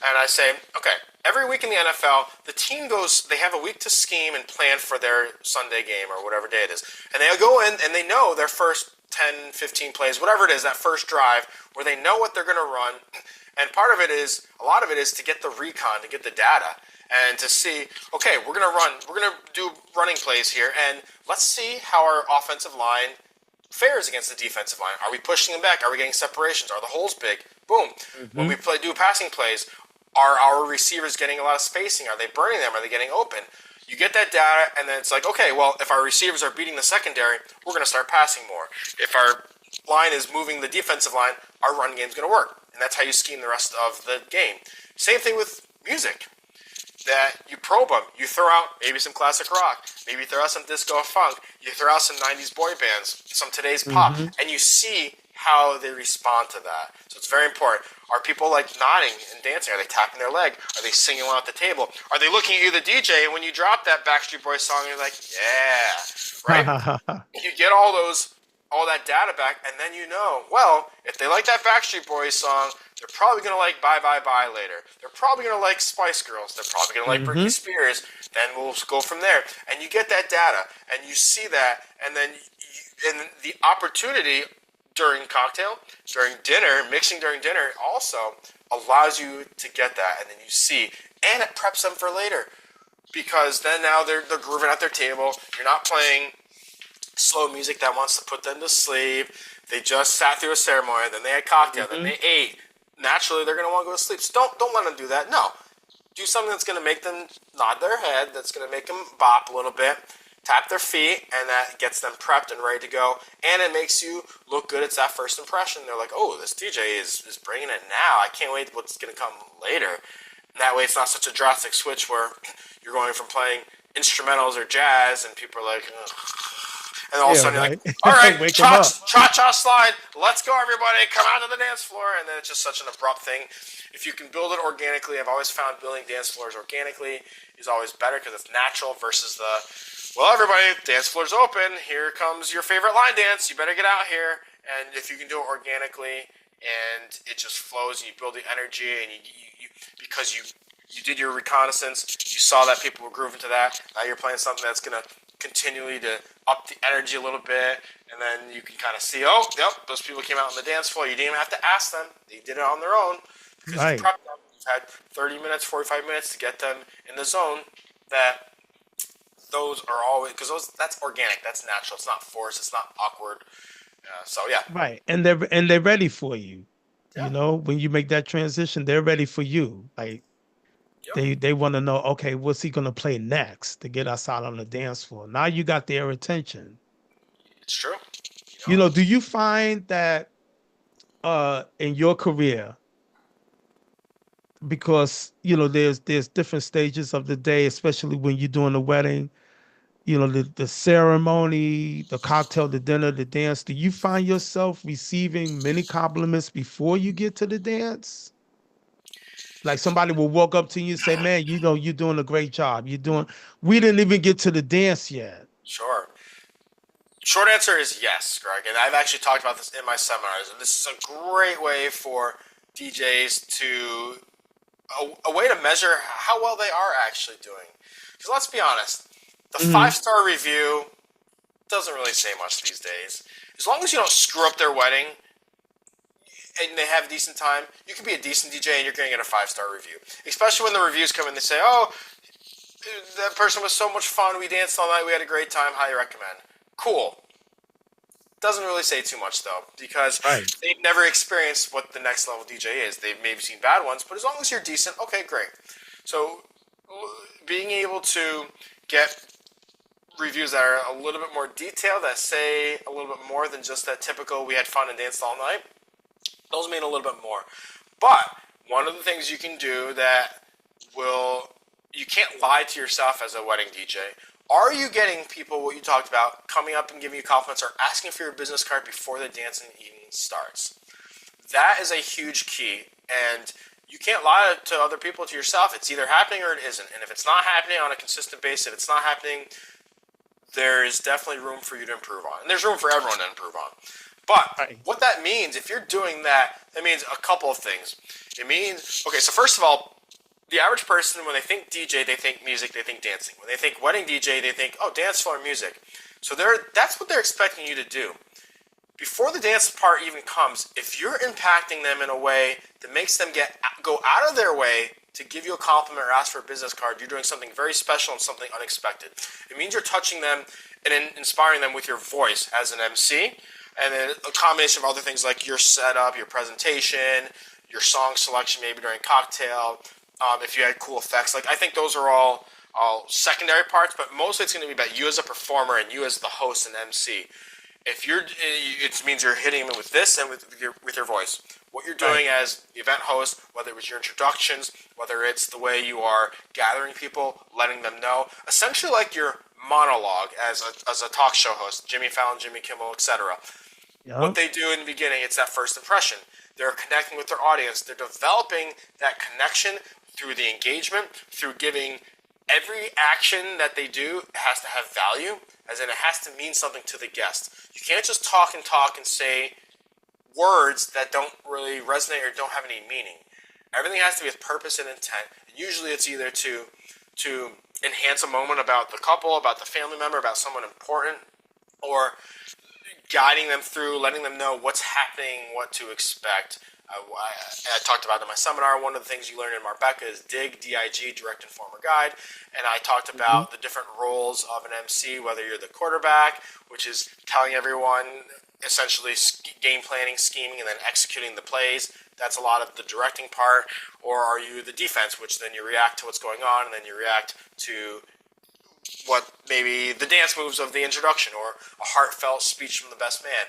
And I say, okay, every week in the NFL, the team they have a week to scheme and plan for their Sunday game or whatever day it is. And they go in and they know their first 10, 15 plays, whatever it is, that first drive, where they know what they're going to run. And a lot of it is to get the recon, to get the data, and to see, okay, we're going to do running plays here, and let's see how our offensive line fares against the defensive line. Are we pushing them back? Are we getting separations? Are the holes big? Boom. When we Hmm. do passing plays, are our receivers getting a lot of spacing? Are they burning them? Are they getting open? You get that data, and then it's like, okay, well, if our receivers are beating the secondary, we're going to start passing more. If our line is moving the defensive line, our run game's going to work. And that's how you scheme the rest of the game. Same thing with music. That you probe them. You throw out maybe some classic rock, maybe you throw out some disco or funk, you throw out some 90s boy bands, some today's pop, and you see how they respond to that. So it's very important. Are people like nodding and dancing? Are they tapping their leg? Are they singing along at the table? Are they looking at you, the DJ, and when you drop that Backstreet Boys song, you're like, yeah, right? You get all that data back, and then you know, well, if they like that Backstreet Boys song, they're probably going to like Bye Bye Bye later. They're probably going to like Spice Girls. They're probably going to like Britney Spears. Then we'll go from there. And you get that data, and you see that, and then and the opportunity during cocktail, during dinner, mixing during dinner also allows you to get that, and then you see, and it preps them for later. Because then now they're grooving at their table. You're not playing slow music that wants to put them to sleep. They just sat through a ceremony, then they had cocktail, then they ate. Naturally, they're going to want to go to sleep. So don't let them do that. No. Do something that's going to make them nod their head, that's going to make them bop a little bit, tap their feet, and that gets them prepped and ready to go. And it makes you look good. It's that first impression. They're like, oh, this DJ is bringing it now. I can't wait what's going to come later. And that way it's not such a drastic switch where you're going from playing instrumentals or jazz and people are like, ugh. And all of a sudden you're like, all right, cha-cha slide. Let's go, everybody. Come out to the dance floor. And then it's just such an abrupt thing. If you can build it organically, I've always found building dance floors organically is always better because it's natural versus well, everybody, dance floor's open. Here comes your favorite line dance. You better get out here. And if you can do it organically and it just flows and you build the energy and you because you did your reconnaissance, you saw that people were grooving to that. Now you're playing something that's going to continually to up the energy a little bit, and then you can kind of see, oh, yep, those people came out on the dance floor. You didn't even have to ask them. They did it on their own because you prepped them. You've had 30 minutes, 45 minutes to get them in the zone. That those are always, because that's organic, that's natural. It's not forced. It's not awkward. So yeah, right, and they're ready for you. Yeah. You know, when you make that transition, they're ready for you. Like they want to know, okay, what's he gonna play next to get us out on the dance floor? Now you got their attention. It's true. You know, do you find that in your career, because you know there's different stages of the day, especially when you're doing a wedding, you know, the ceremony, the cocktail, the dinner, the dance, do you find yourself receiving many compliments before you get to the dance? Like somebody will walk up to you and say, man, you know, you're doing a great job. We didn't even get to the dance yet. Sure. Short answer is yes, Greg. And I've actually talked about this in my seminars. And this is a great way for DJs to, a way to measure how well they are actually doing. Because let's be honest, the 5-star review doesn't really say much these days. As long as you don't screw up their wedding and they have a decent time, you can be a decent DJ and you're going to get a 5-star review. Especially when the reviews come in and they say, oh, that person was so much fun. We danced all night. We had a great time. Highly recommend. Cool. Doesn't really say too much, though, because they've never experienced what the next level DJ is. They've maybe seen bad ones, but as long as you're decent, okay, great. So being able to get reviews that are a little bit more detailed, that say a little bit more than just that typical we had fun and danced all night, those mean a little bit more. But one of the things you can do that you can't lie to yourself as a wedding DJ. Are you getting people, what you talked about, coming up and giving you compliments or asking for your business card before the dance and evening starts? That is a huge key, and you can't lie to other people, to yourself. It's either happening or it isn't. And if it's not happening on a consistent basis, if it's not happening, there is definitely room for you to improve on. And there's room for everyone to improve on. But what that means, if you're doing that, that means a couple of things. It means, okay, so first of all, the average person, when they think DJ, they think music, they think dancing. When they think wedding DJ, they think, oh, dance floor music. So that's what they're expecting you to do. Before the dance part even comes, if you're impacting them in a way that makes them go out of their way to give you a compliment or ask for a business card, you're doing something very special and something unexpected. It means you're touching them and inspiring them with your voice as an MC, and then a combination of other things like your setup, your presentation, your song selection maybe during cocktail, if you had cool effects. Like, I think those are all secondary parts, but mostly it's going to be about you as a performer and you as the host and MC. If it means you're hitting them with this and with your voice. What you're doing as event host, whether it was your introductions, whether it's the way you are gathering people, letting them know, essentially like your monologue as a talk show host, Jimmy Fallon, Jimmy Kimmel, etc. What they do in the beginning, it's that first impression. They're connecting with their audience. They're developing that connection through the engagement, through giving every action that they do has to have value, as in it has to mean something to the guest. You can't just talk and say words that don't really resonate or don't have any meaning. Everything has to be with purpose and intent. Usually it's either to enhance a moment about the couple, about the family member, about someone important, or guiding them through, letting them know what's happening, what to expect. I talked about in my seminar, one of the things you learn in Marbecca is DIG, D-I-G, Direct Informer Guide. And I talked about the different roles of an MC, whether you're the quarterback, which is telling everyone essentially game planning, scheming, and then executing the plays. That's a lot of the directing part. Or are you the defense, which then you react to what's going on, and then you react to what maybe the dance moves of the introduction or a heartfelt speech from the best man.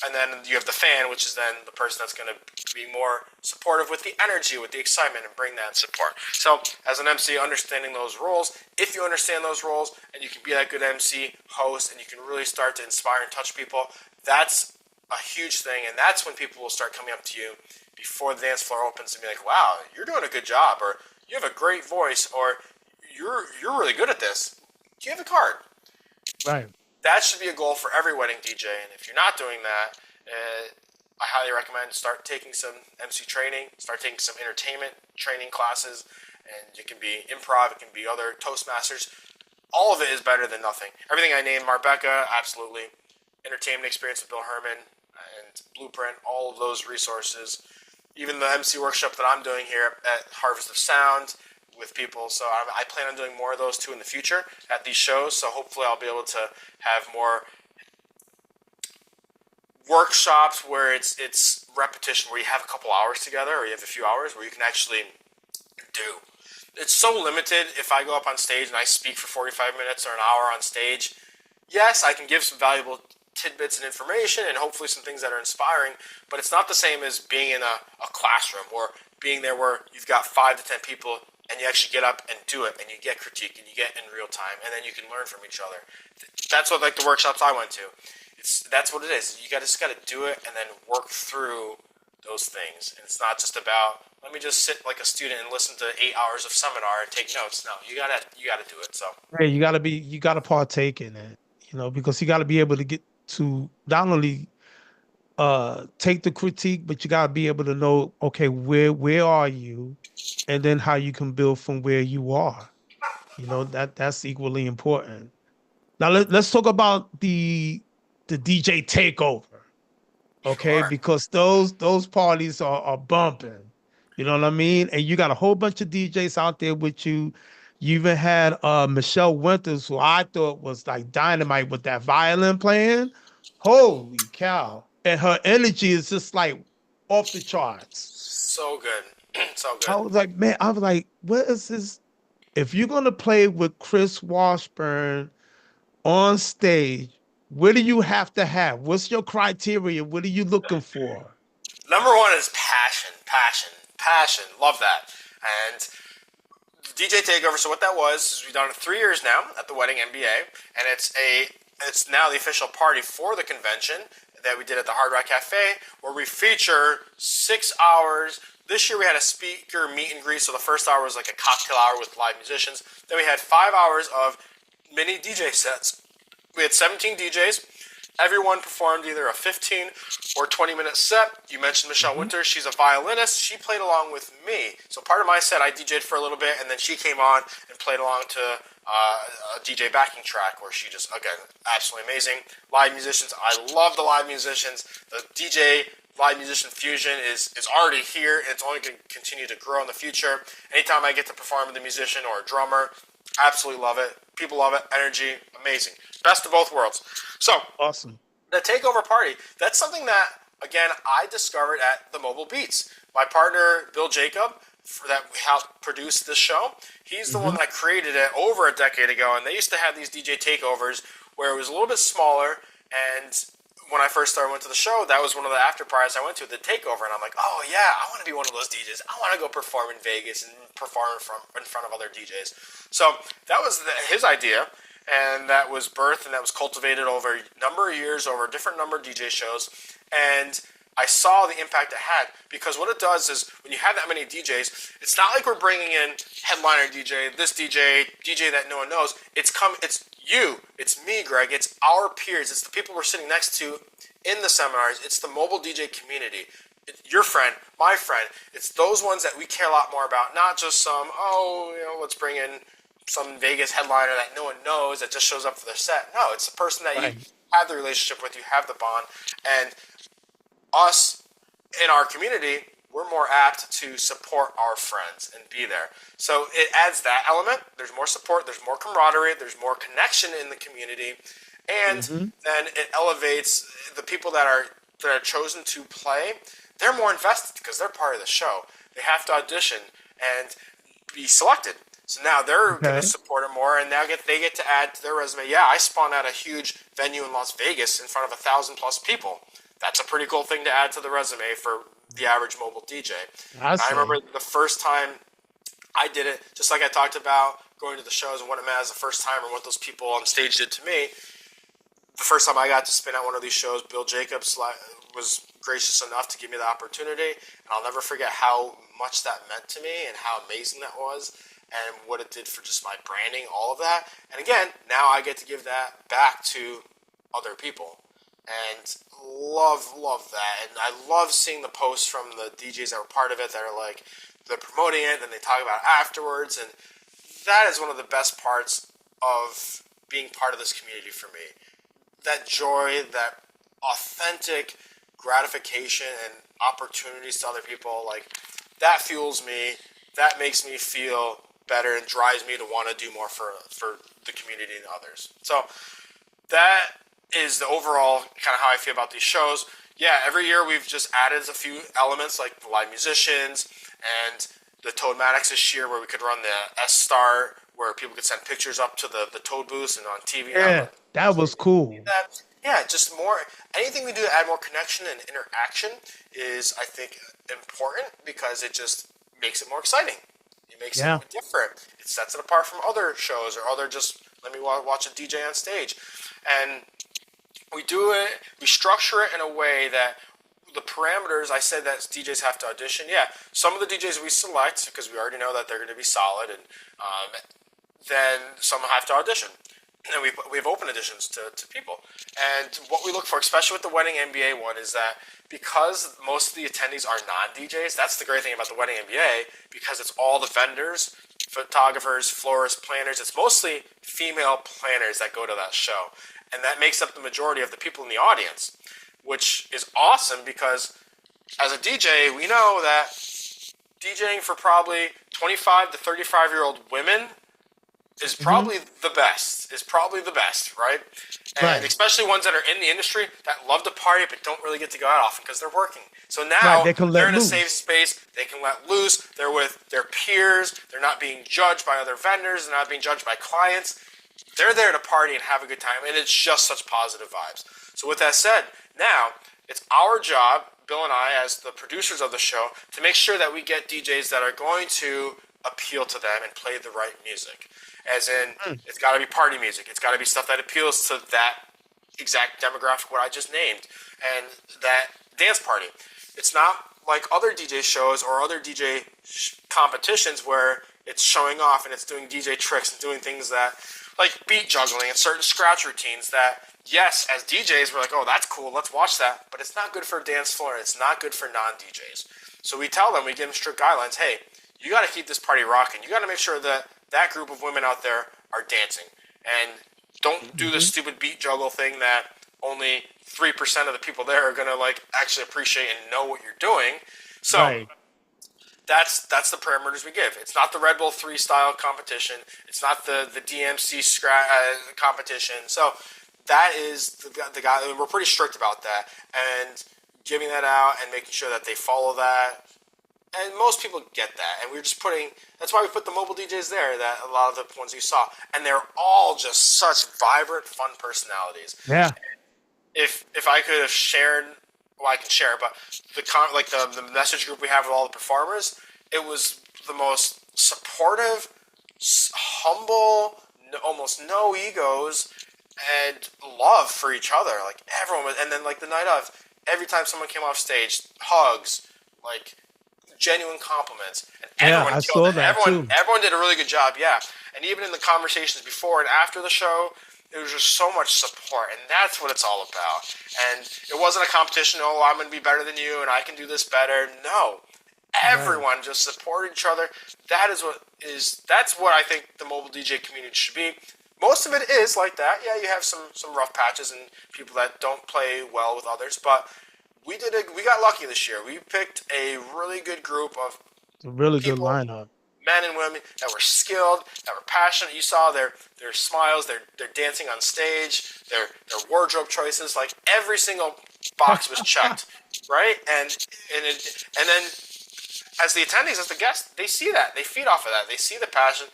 And then you have the fan, which is then the person that's going to be more supportive with the energy, with the excitement, and bring that support. So as an MC, understanding those roles, if you understand those roles and you can be that good MC host and you can really start to inspire and touch people, that's a huge thing. And that's when people will start coming up to you before the dance floor opens and be like, wow, you're doing a good job, or you have a great voice, or you're really good at this. Do you have a card? Right. That should be a goal for every wedding DJ. And if you're not doing that, I highly recommend start taking some MC training, start taking some entertainment training classes, and it can be improv, it can be other Toastmasters. All of it is better than nothing. Everything I named, Marbecca, absolutely. Entertainment experience with Bill Herman and Blueprint, all of those resources. Even the MC workshop that I'm doing here at Harvest of Sound with people. So I plan on doing more of those too in the future at these shows. So hopefully I'll be able to have more workshops where it's repetition, where you have a couple hours together or you have a few hours where you can actually do. It's so limited if I go up on stage and I speak for 45 minutes or an hour on stage. Yes, I can give some valuable tidbits and information and hopefully some things that are inspiring, but it's not the same as being in a classroom or being there where you've got 5 to 10 people and you actually get up and do it, and you get critique, and you get in real time, and then you can learn from each other. That's what, like, the workshops I went to. That's what it is. You just got to do it and then work through those things. And it's not just about, let me just sit like a student and listen to 8 hours of seminar and take notes. No, you gotta do it. So hey, you gotta partake in it, because you gotta be able to get to not only take the critique, but you gotta be able to know, okay, where are you, and then how you can build from where you are. That's equally important. Now let's talk about the DJ Takeover, okay? sure. Because those parties are bumping, you know what I mean? And you got a whole bunch of DJs out there with you. You even had Michelle Winters, who I thought was like dynamite with that violin playing. Holy cow! And her energy is just like off the charts. So good. So good. I was like, man, what is this? If you're gonna play with Chris Washburn on stage, what do you have to have? What's your criteria? What are you looking for? Number one is passion. Love that. And DJ Takeover, so what that was is we've done it 3 years now at the Wedding MBA, and it's now the official party for the convention that we did at the Hard Rock Cafe, where we feature 6 hours. This year we had a speaker meet and greet, so the first hour was like a cocktail hour with live musicians. Then we had 5 hours of mini DJ sets. We had 17 DJs. Everyone performed either a 15 or 20-minute set. You mentioned Michelle Winters. She's a violinist. She played along with me. So part of my set, I DJ'd for a little bit, and then she came on and played along to a DJ backing track where she just, again, absolutely amazing. Live musicians. I love the live musicians. The DJ live musician fusion is already here. It's only going to continue to grow in the future. Anytime I get to perform with a musician or a drummer, absolutely love it. People love it. Energy, amazing. Best of both worlds. So, awesome. The Takeover party, that's something that, again, I discovered at the Mobile Beats. My partner, Bill Jacob, that helped produce this show, he's the one that created it over a decade ago, and they used to have these DJ Takeovers where it was a little bit smaller, and when I first started went to the show, that was one of the after parties I went to, the Takeover, and I'm like, oh yeah, I want to be one of those DJs. I want to go perform in Vegas and perform in front of other DJs. So that was his idea, and that was birthed and that was cultivated over a number of years, over a different number of DJ shows, and I saw the impact it had, because what it does is when you have that many DJs, it's not like we're bringing in headliner DJ, this DJ that no one knows. It's you, it's me, Greg, it's our peers, it's the people we're sitting next to in the seminars, it's the mobile DJ community, your friend, my friend. It's those ones that we care a lot more about, not just some, let's bring in some Vegas headliner that no one knows that just shows up for their set. No, it's the person that you have the relationship with, you have the bond, and us in our community, we're more apt to support our friends and be there. So it adds that element. There's more support, there's more camaraderie, there's more connection in the community, and then it elevates the people that are chosen to play. They're more invested because they're part of the show. They have to audition and be selected. So now they're going to support it more, and now they get to add to their resume. Yeah, I spun out a huge venue in Las Vegas in front of 1,000+ people. That's a pretty cool thing to add to the resume for the average mobile DJ. I remember the first time I did it, just like I talked about going to the shows and what it meant as a first time and what those people on stage did to me. The first time I got to spin out one of these shows, Bill Jacobs was gracious enough to give me the opportunity, and I'll never forget how much that meant to me and how amazing that was and what it did for just my branding, all of that. And again, now I get to give that back to other people. And love that. And I love seeing the posts from the DJs that were part of it that are like, they're promoting it and they talk about it afterwards. And that is one of the best parts of being part of this community for me. That joy, that authentic gratification and opportunities to other people, like, that fuels me. That makes me feel better and drives me to want to do more for the community and others. So that is the overall kind of how I feel about these shows. Yeah, every year we've just added a few elements like the live musicians and the Toadmatics this year, where we could run the S-Star, where people could send pictures up to the Toad booths and on TV. Yeah, that was cool. Yeah, just more, anything we do to add more connection and interaction is, I think, important, because it just makes it more exciting. It makes it different. It sets it apart from other shows or other just, let me watch a DJ on stage. And we do it, we structure it in a way that the parameters, I said that DJs have to audition. Yeah, some of the DJs we select, because we already know that they're going to be solid, and then some have to audition. And we have open auditions to people. And what we look for, especially with the Wedding MBA one, is that because most of the attendees are non-DJs, that's the great thing about the Wedding MBA, because it's all the vendors, photographers, florists, planners. It's mostly female planners that go to that show. And that makes up the majority of the people in the audience, which is awesome, because as a DJ, we know that DJing for probably 25 to 35-year-old women is probably the best. Is probably the best, right? And especially ones that are in the industry that love to party but don't really get to go out often because they're working. So now they're in a safe space. They can let loose. They're with their peers. They're not being judged by other vendors. They're not being judged by clients. They're there to party and have a good time, and it's just such positive vibes. So with that said, now it's our job, Bill and I, as the producers of the show, to make sure that we get DJs that are going to appeal to them and play the right music. As in, it's got to be party music. It's got to be stuff that appeals to that exact demographic, what I just named, and that dance party. It's not like other DJ shows or other DJ competitions where it's showing off and it's doing DJ tricks and doing things that, like beat juggling and certain scratch routines that, yes, as DJs, we're like, oh, that's cool, let's watch that. But it's not good for a dance floor, and it's not good for non-DJs. So we tell them, we give them strict guidelines, hey, you got to keep this party rocking. You got to make sure that that group of women out there are dancing. And don't do the stupid beat juggle thing that only 3% of the people there are going to like actually appreciate and know what you're doing. So that's the parameters we give. It's not the Red Bull 3 style competition. It's not the DMC competition. So that is the guy. We're pretty strict about that, and giving that out and making sure that they follow that. And most people get that, and we're just that's why we put the mobile DJs there, that a lot of the ones you saw. And they're all just such vibrant, fun personalities. Yeah. if I could have shared, well, I can share, but the message group we have with all the performers, it was the most supportive, humble, almost no egos, and love for each other. Like everyone was, and then like the night of, every time someone came off stage, hugs, like genuine compliments, and everyone I killed saw it. that too. Everyone did a really good job, yeah. And even in the conversations before and after the show, there was just so much support, and that's what it's all about. And it wasn't a competition. Oh, I'm going to be better than you, and I can do this better. No, everyone just supported each other. That's what I think the mobile DJ community should be. Most of it is like that. Yeah, you have some rough patches and people that don't play well with others, but we got lucky this year. We picked a really good group of It's a really good people, lineup. men and women that were skilled, that were passionate. You saw their smiles, their dancing on stage, their wardrobe choices. Like every single box was checked, right? And then as the attendees, as the guests, they see that, they feed off of that. They see the passion.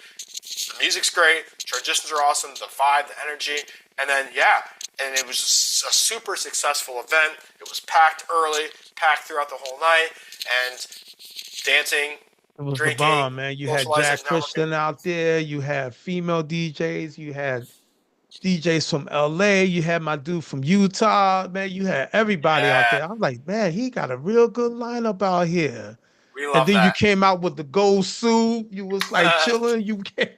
The music's great, transitions are awesome, the vibe, the energy, and then and it was just a super successful event. It was packed early, packed throughout the whole night, and dancing, It was the drinking, bomb, man. You had socializing, Jack networking. Christian out there. You had female DJs. You had DJs from LA. You had my dude from Utah. Man, you had everybody out Yeah, there. I'm like, man, he got a real good lineup out here. we And love then you that. came out with the gold suit. You was like chilling. You came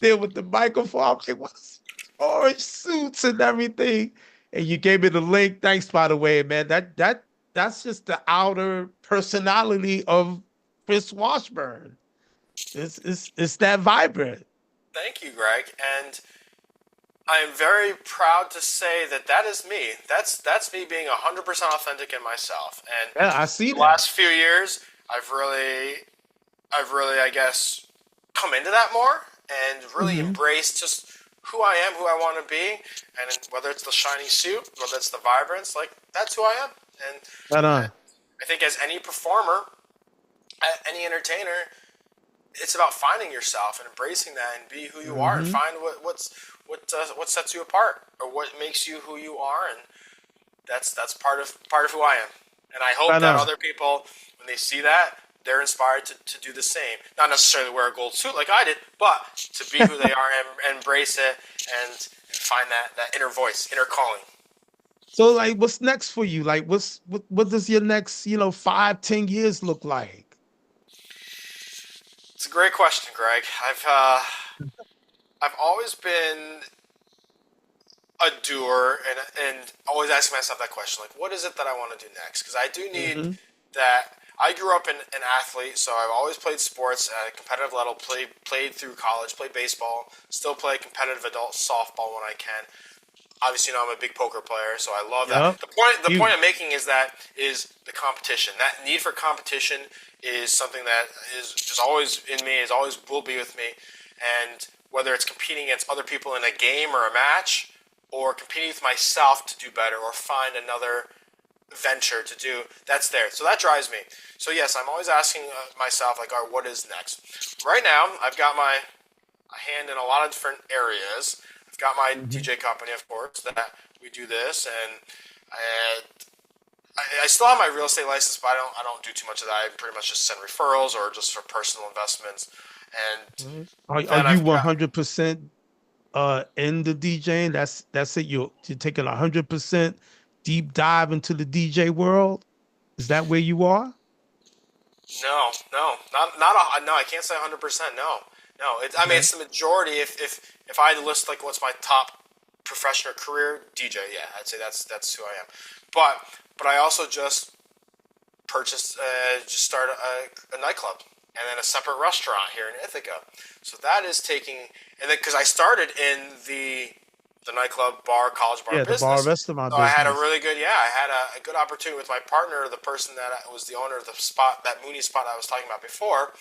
there with the microphone. I'm like, what's orange suits and everything? And you gave me the link. Thanks, by the way, man. That's just the outer personality of Chris Washburn. It's that vibrant. Thank you, Greg. And I am very proud to say that is me. That's me being 100% authentic in myself. And Yeah, I see the that. last few years, I've really, I guess, come into that more and really Hmm. embrace just who I am, who I want to be, and whether it's the shiny suit, whether it's the vibrance, like that's who I am. And Right I, on. I think as any performer, any entertainer, it's about finding yourself and embracing that and be who you are and Hmm. find what sets you apart or what makes you who you are, and that's part of who I am. And I hope Right that on. other people, when they see that, they're inspired to do the same. Not necessarily wear a gold suit like I did, but to be who they are and embrace it and find that inner voice, inner calling. So, like, what's next for you? Like, what does your next, 5, 10 years look like? It's a great question, Greg. I've always been a doer and always asking myself that question, like, what is it that I want to do next? Because I do need Hmm. that. I grew up an athlete, so I've always played sports at a competitive level. Played through college, played baseball, still play competitive adult softball when I can. Obviously, I'm a big poker player, so I love that. Yep. The point You. I'm making is the competition. That need for competition is something that is just always in me, is always will be with me. And whether it's competing against other people in a game or a match, or competing with myself to do better, or find another venture to do, that's there. So that drives me. So yes, I'm always asking myself, like, all right, what is next? Right now, I've got my hand in a lot of different areas. I've got my Hmm. DJ company, of course, that we do this, and I, I still have my real estate license, but I don't do too much of that. I pretty much just send referrals or just for personal investments. And Mhm. Are then you I've got 100% in the DJing? That's it. You're taking 100% deep dive into the DJ world. Is that where you are? no. I can't say 100%. No. I mean, Okay. it's the majority. If I had to list like what's my top professional career, DJ. Yeah, I'd say that's who I am. But I also just started a nightclub and then a separate restaurant here in Ithaca. So that is taking, and then because I started in the nightclb bar, college bar Yeah, the bar business. restaurant So I had a business. really good, I had a good opportunity with my partner, the person that was the owner of the spot, that Mooney spot I was talking about before.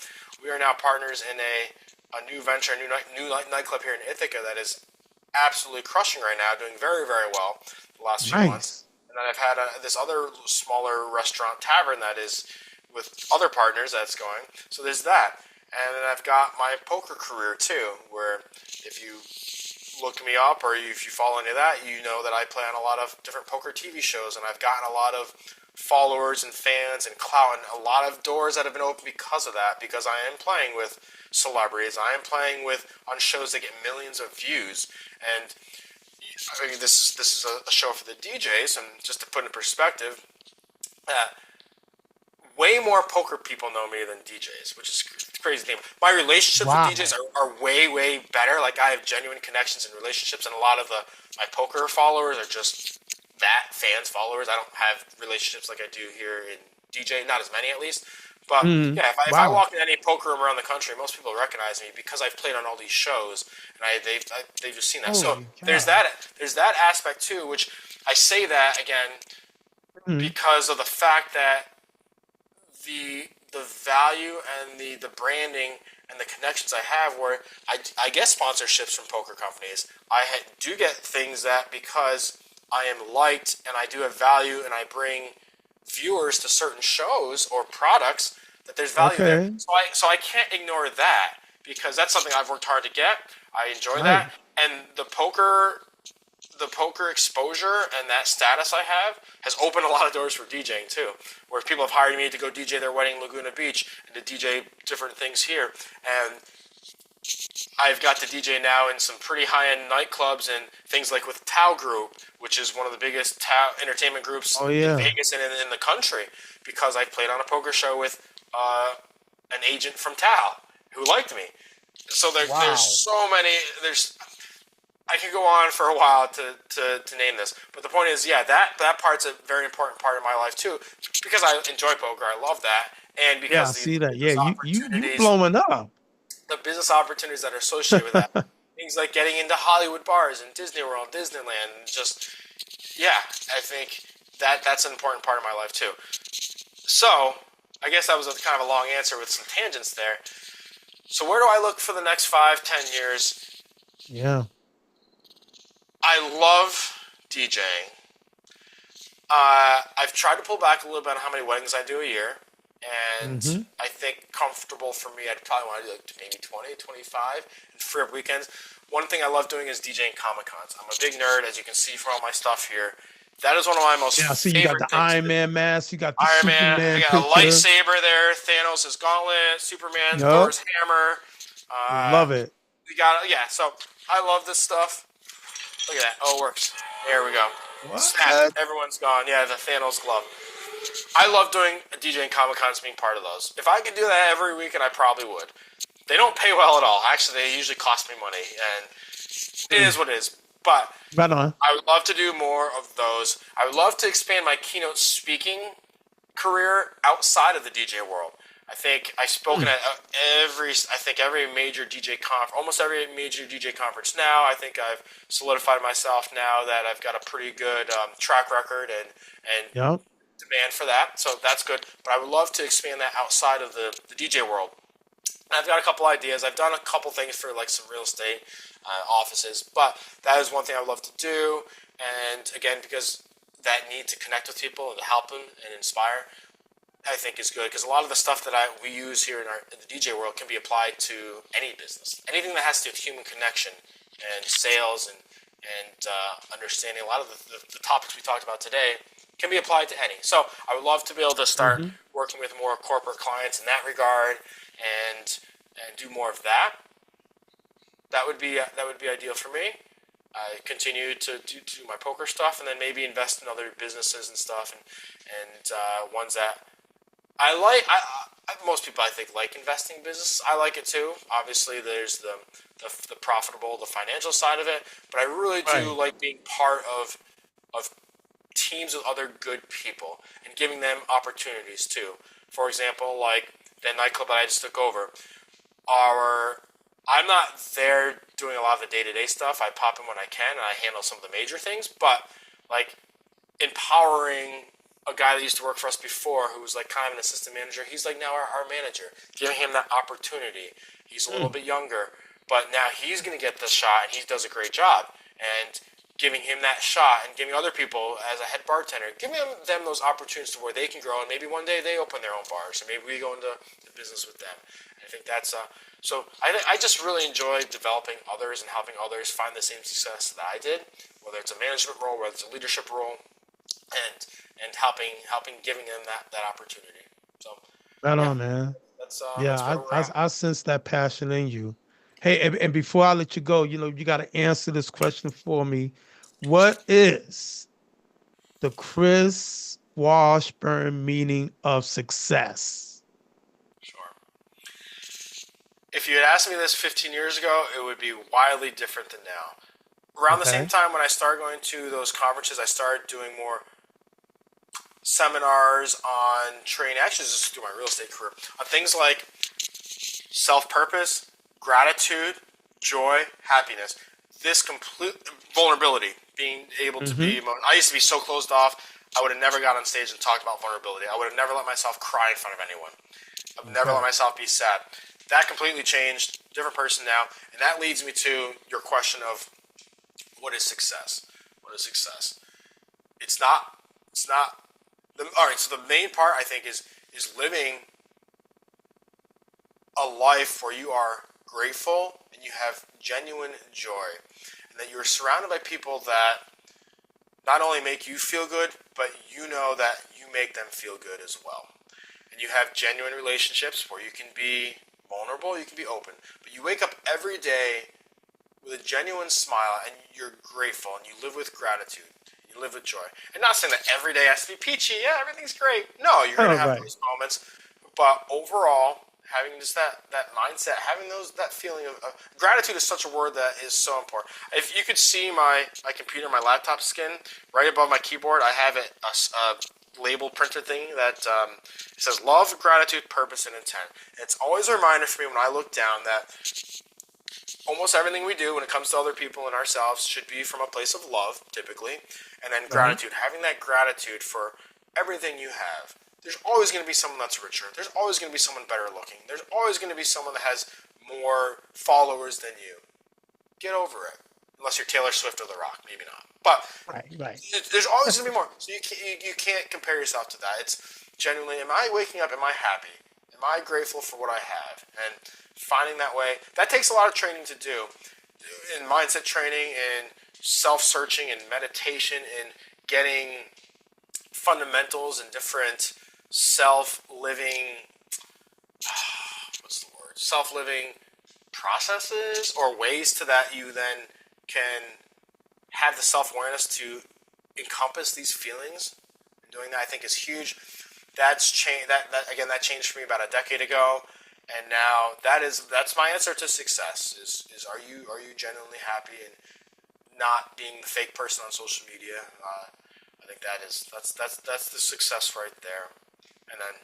We are now partners in a new venture, new nightclub here in Ithaca that is absolutely crushing right now, doing very, very well the last few months. Nice. And then I've had this other smaller restaurant tavern that is with other partners that's going. So there's that. And then I've got my poker career too, where if you look me up, or if you follow any of that, you know that I play on a lot of different poker TV shows, and I've gotten a lot of followers and fans and clout, and a lot of doors that have been opened because of that, because I am playing with celebrities. I am playing on shows that get millions of views, and I mean, this is a show for the DJs, and just to put in perspective, way more poker people know me than DJs, which is a crazy thing. My relationships with DJs are way, way better. Like, I have genuine connections and relationships, and a lot of my poker followers are just fans, followers. I don't have relationships like I do here in DJ, not as many at least. But yeah, if I walk in any poker room around the country, most people recognize me because I've played on all these shows, and they've just seen that. So there's that aspect too, which I say that again because of the fact that the value and the branding and the connections I have, where I get sponsorships from poker companies. I do get things that because I am liked and I do have value and I bring viewers to certain shows or products, that there's value there. So I can't ignore that, because that's something I've worked hard to get. I enjoy that, and the poker exposure and that status I have has opened a lot of doors for DJing too, where people have hired me to go DJ their wedding in Laguna Beach and to DJ different things here, and I've got to DJ now in some pretty high-end nightclubs and things like with Tao Group, which is one of the biggest entertainment groups in Vegas and in the country, because I played on a poker show with an agent from Tao who liked me. So there's so many. I could go on for a while to name this, but the point is, that part's a very important part of my life too, because I enjoy poker. I love that, and because I see that. Yeah, you blowing up. The business opportunities that are associated with that, things like getting into Hollywood bars and Disney World, Disneyland, and just I think that's an important part of my life too. So I guess that was kind of a long answer with some tangents there. So where do I look for the next 5-10 years? Yeah. I love DJing. I've tried to pull back a little bit on how many weddings I do a year. And I think comfortable for me, I'd probably want to do like maybe 20, 25, and free up weekends. One thing I love doing is DJing Comic-Cons. I'm a big nerd, as you can see from all my stuff here. That is one of my most favorite things. You got the Iron Man mask, you got the Iron Superman Man, you got a lightsaber there, Thanos' gauntlet, Superman, Thor's hammer. Love it. We got so I love this stuff. Look at that. Oh, it works. There we go. Snap. Everyone's gone. Yeah, the Thanos glove. I love doing DJing Comic-Cons, being part of those. If I could do that every weekend, I probably would. They don't pay well at all. Actually, they usually cost me money, and it is what it is. But I would love to do more of those. I would love to expand my keynote speaking career outside of the DJ world. I think I've spoken at every major DJ conference, almost every major DJ conference now. I think I've solidified myself now that I've got a pretty good track record and demand for that, so that's good. But I would love to expand that outside of the DJ world. I've got a couple ideas. I've done a couple things for like some real estate offices, but that is one thing I would love to do. And again, because that need to connect with people and to help them and inspire, I think is good, because a lot of the stuff that we use here in the DJ world can be applied to any business. Anything that has to do with human connection and sales and understanding. A lot of the topics we talked about today can be applied to any. So I would love to be able to start working with more corporate clients in that regard and do more of that. That would be ideal for me. I continue to do my poker stuff, and then maybe invest in other businesses and stuff, and ones that I like. Most people, I think, like investing in business. I like it too. Obviously, there's the profitable, the financial side of it, but I really do like being part of teams with other good people and giving them opportunities too. For example, like the nightclub that I just took over, I'm not there doing a lot of the day-to-day stuff. I pop in when I can, and I handle some of the major things, but like empowering a guy that used to work for us before, who was like kind of an assistant manager, he's like now our manager, giving him that opportunity. He's a little bit younger, but now he's going to get the shot, and he does a great job. And giving him that shot and giving other people as a head bartender, giving them those opportunities to where they can grow, and maybe one day they open their own bars, or maybe we go into the business with them. And think that's so. I just really enjoy developing others and helping others find the same success that I did, whether it's a management role, whether it's a leadership role, and helping giving them that opportunity. So Right yeah, on, man. that's where Yeah, we're at. I sense that passion in you. Hey, and before I let you go, you got to answer this question for me. What is the Chris Washburn meaning of success? Sure. If you had asked me this 15 years ago, it would be wildly different than now. Around the same Okay. time when I started going to those conferences, I started doing more seminars on training, actually just through my real estate career, on things like self-purpose, gratitude, joy, happiness. This complete vulnerability, being able to Mm-hmm. be, I used to be so closed off, I would have never got on stage and talked about vulnerability. I would have never let myself cry in front of anyone. I've never let Okay. myself be sad. That completely changed. Different person now. And that leads me to your question of what is success? What is success? It's not all right, so the main part I think is living a life where you are grateful and you have genuine joy, and that you're surrounded by people that not only make you feel good, but you know that you make them feel good as well. And you have genuine relationships where you can be vulnerable, you can be open, but you wake up every day with a genuine smile and you're grateful and you live with gratitude. You live with joy. And not saying that every day has to be peachy, yeah, everything's great. No, you're going to All have right. those moments, but overall, having just that mindset, having that feeling of gratitude is such a word that is so important. If you could see my computer, my laptop skin, right above my keyboard, I have a label printed thing that it says love, gratitude, purpose, and intent. And it's always a reminder for me when I look down that almost everything we do when it comes to other people and ourselves should be from a place of love, typically, and then Right. gratitude. Having that gratitude for everything you have. There's always going to be someone that's richer. There's always going to be someone better looking. There's always going to be someone that has more followers than you. Get over it. Unless you're Taylor Swift or The Rock, maybe not. But Right. Right. there's always going to be more. So you can't compare yourself to that. It's genuinely, am I waking up? Am I happy? Am I grateful for what I have? And finding that way, that takes a lot of training to do. In mindset training, in self-searching, in meditation, in getting fundamentals and different self-living, what's the word? Self-living processes or ways to that you then can have the self-awareness to encompass these feelings. And doing that, I think, is huge. That's changed. That again, that changed for me about a decade ago, and now that's my answer to success. Is are you genuinely happy and not being the fake person on social media? I think that's the success right there. And then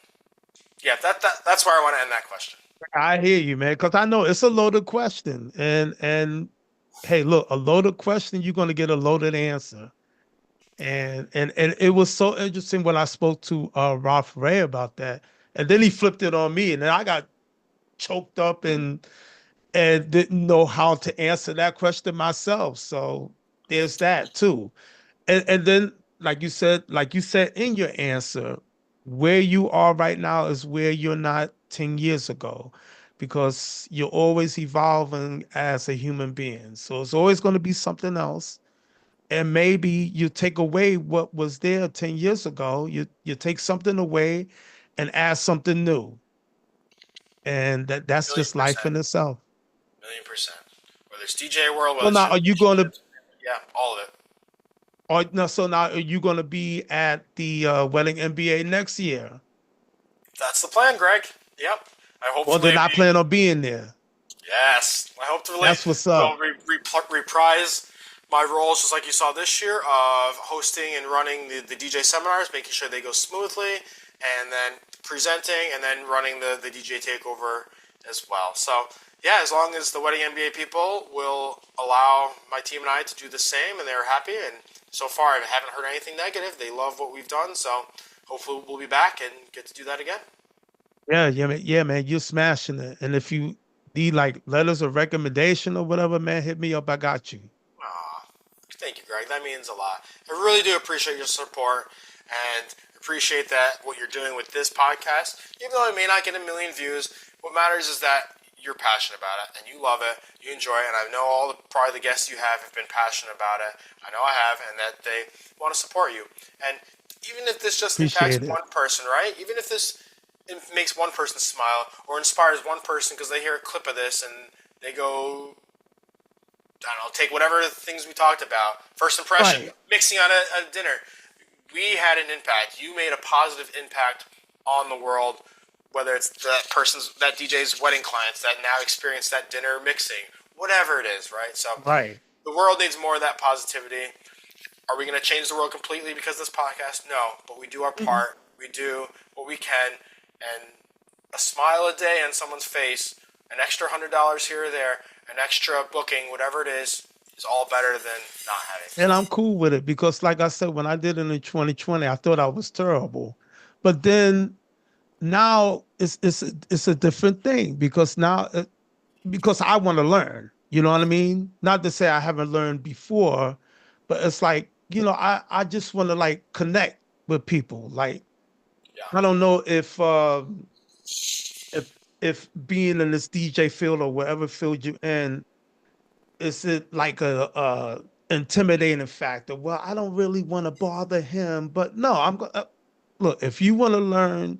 yeah, that's where I want to end that question. I hear you, man, because I know it's a loaded question. And hey, look, a loaded question, you're gonna get a loaded answer. And it was so interesting when I spoke to Ralph Ray about that. And then he flipped it on me, and then I got choked up and didn't know how to answer that question myself. So there's that too. And then like you said in your answer, where you are right now is where you're not 10 years ago because you're always evolving as a human being. So it's always going to be something else. And maybe you take away what was there 10 years ago. You take something away and add something new. And that's Million just life percent, in itself. million percent. Whether it's DJ world, So whether it's now are you going to relationships, yeah, all of it. or no, so now are you going to be at the Wedding MBA next year? That's the plan, Greg. Yep. I Or they're hopefully not be. planning on being there? Yes, I hopefully That's what's will up. reprise my roles just like you saw this year of hosting and running the DJ seminars, making sure they go smoothly, and then presenting and then running the DJ Takeover as well. So yeah, as long as the Wedding MBA people will allow my team and I to do the same and they're happy, and so far I haven't heard anything negative. They love what we've done, so hopefully we'll be back and get to do that again. Yeah, man, you're smashing it. And if you need like letters of recommendation or whatever, man, hit me up. I got you. Aw, thank you, Greg. That means a lot. I really do appreciate your support and appreciate that what you're doing with this podcast. Even though it may not get a million views, What matters is that you're passionate about it and you love it, you enjoy it, and I know probably the guests you have been passionate about it. I know I have, and that they want to support you. And even if this just impacts one person, right? Even if this makes one person smile or inspires one person because they hear a clip of this and they go, I don't know, take whatever things we talked about, first impression, mixing on a dinner. We had an impact. You made a positive impact on the world, whether it's that DJ's wedding clients that now experience that dinner mixing, whatever it is, right? So the world needs more of that positivity. Are we going to change the world completely because of this podcast? No, but we do our part. We do what we can, and a smile a day on someone's face, an extra $100 here or there, an extra booking, whatever it is all better than not having. And I'm cool with it because, like I said, when I did it in 2020, I thought I was terrible, but then now it's a different thing because now because I want to learn. You know what I mean? Not to say I haven't learned before, but it's like, you know, I just want to like connect with people. Like, I don't know if being in this DJ field or whatever field you're in, is it like a intimidating factor? Well, I don't really want to bother him, but no, I'm going look, if you want to learn,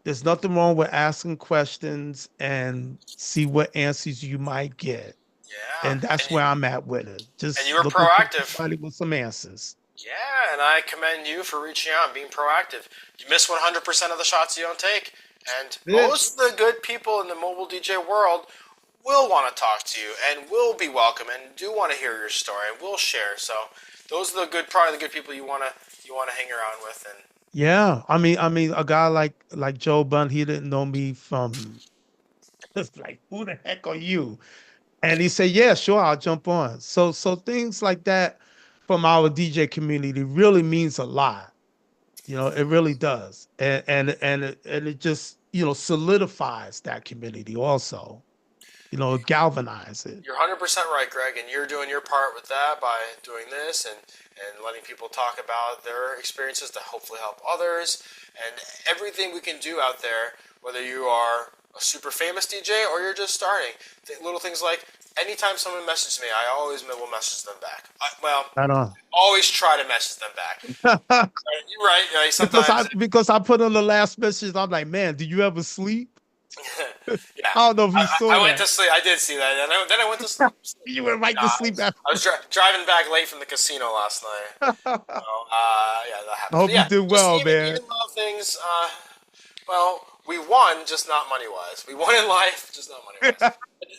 there's nothing wrong with asking questions and see what answers you might get. Yeah. And that's where I'm at with it. Just and you were proactive. Somebody with some answers. Yeah, and I commend you for reaching out and being proactive. You miss 100% of the shots you don't take. And most of the good people in the mobile DJ world will want to talk to you and will be welcome and do want to hear your story and will share. So those are probably the good people you want to hang around with. And yeah, I mean, a guy like Joe Bunn, he didn't know me from. It's like, who the heck are you? And he said, yeah, sure, I'll jump on. So things like that from our DJ community really means a lot. You know, it really does. And it just, you know, solidifies that community also. You know, galvanize it. You're 100% right, Greg, and you're doing your part with that by doing this and letting people talk about their experiences to hopefully help others. And everything we can do out there, whether you are a super famous DJ or you're just starting, little things like anytime someone messages me, I always will message them back. Always try to message them back. You're right. Sometimes because I put on the last message, I'm like, man, do you ever sleep? Yeah. I don't know if you saw that. I went to sleep. I did see that. And then I went to sleep. You went right to sleep after. I was driving back late from the casino last night. Yeah, that happened. I hope you did well, man. Even little things, well, we won, just not money-wise. We won in life, just not money-wise.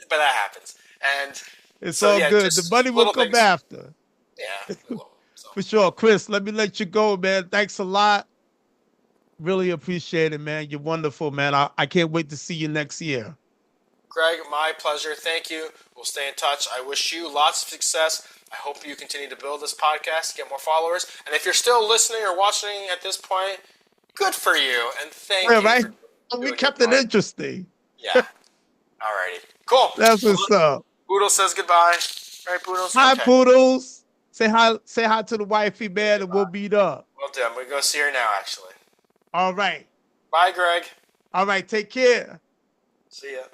But that happens. And it's all good. The money will come after. Yeah. For sure. Chris, let me let you go, man. Thanks a lot. Really appreciate it, man. You're wonderful, man. I can't wait to see you next year. Greg, my pleasure. Thank you. We'll stay in touch. I wish you lots of success. I hope you continue to build this podcast, get more followers. And if you're still listening or watching at this point, good for you. And thank you. Right? We kept it interesting. Yeah. All righty. Cool. That's what's up. Boodles says goodbye. All right, Boodles. Hi, Boodles. Say hi to the wifey, man, and we'll meet up. Will do. I'm going to go see her now, actually. All right. Bye, Greg. All right. Take care. See ya.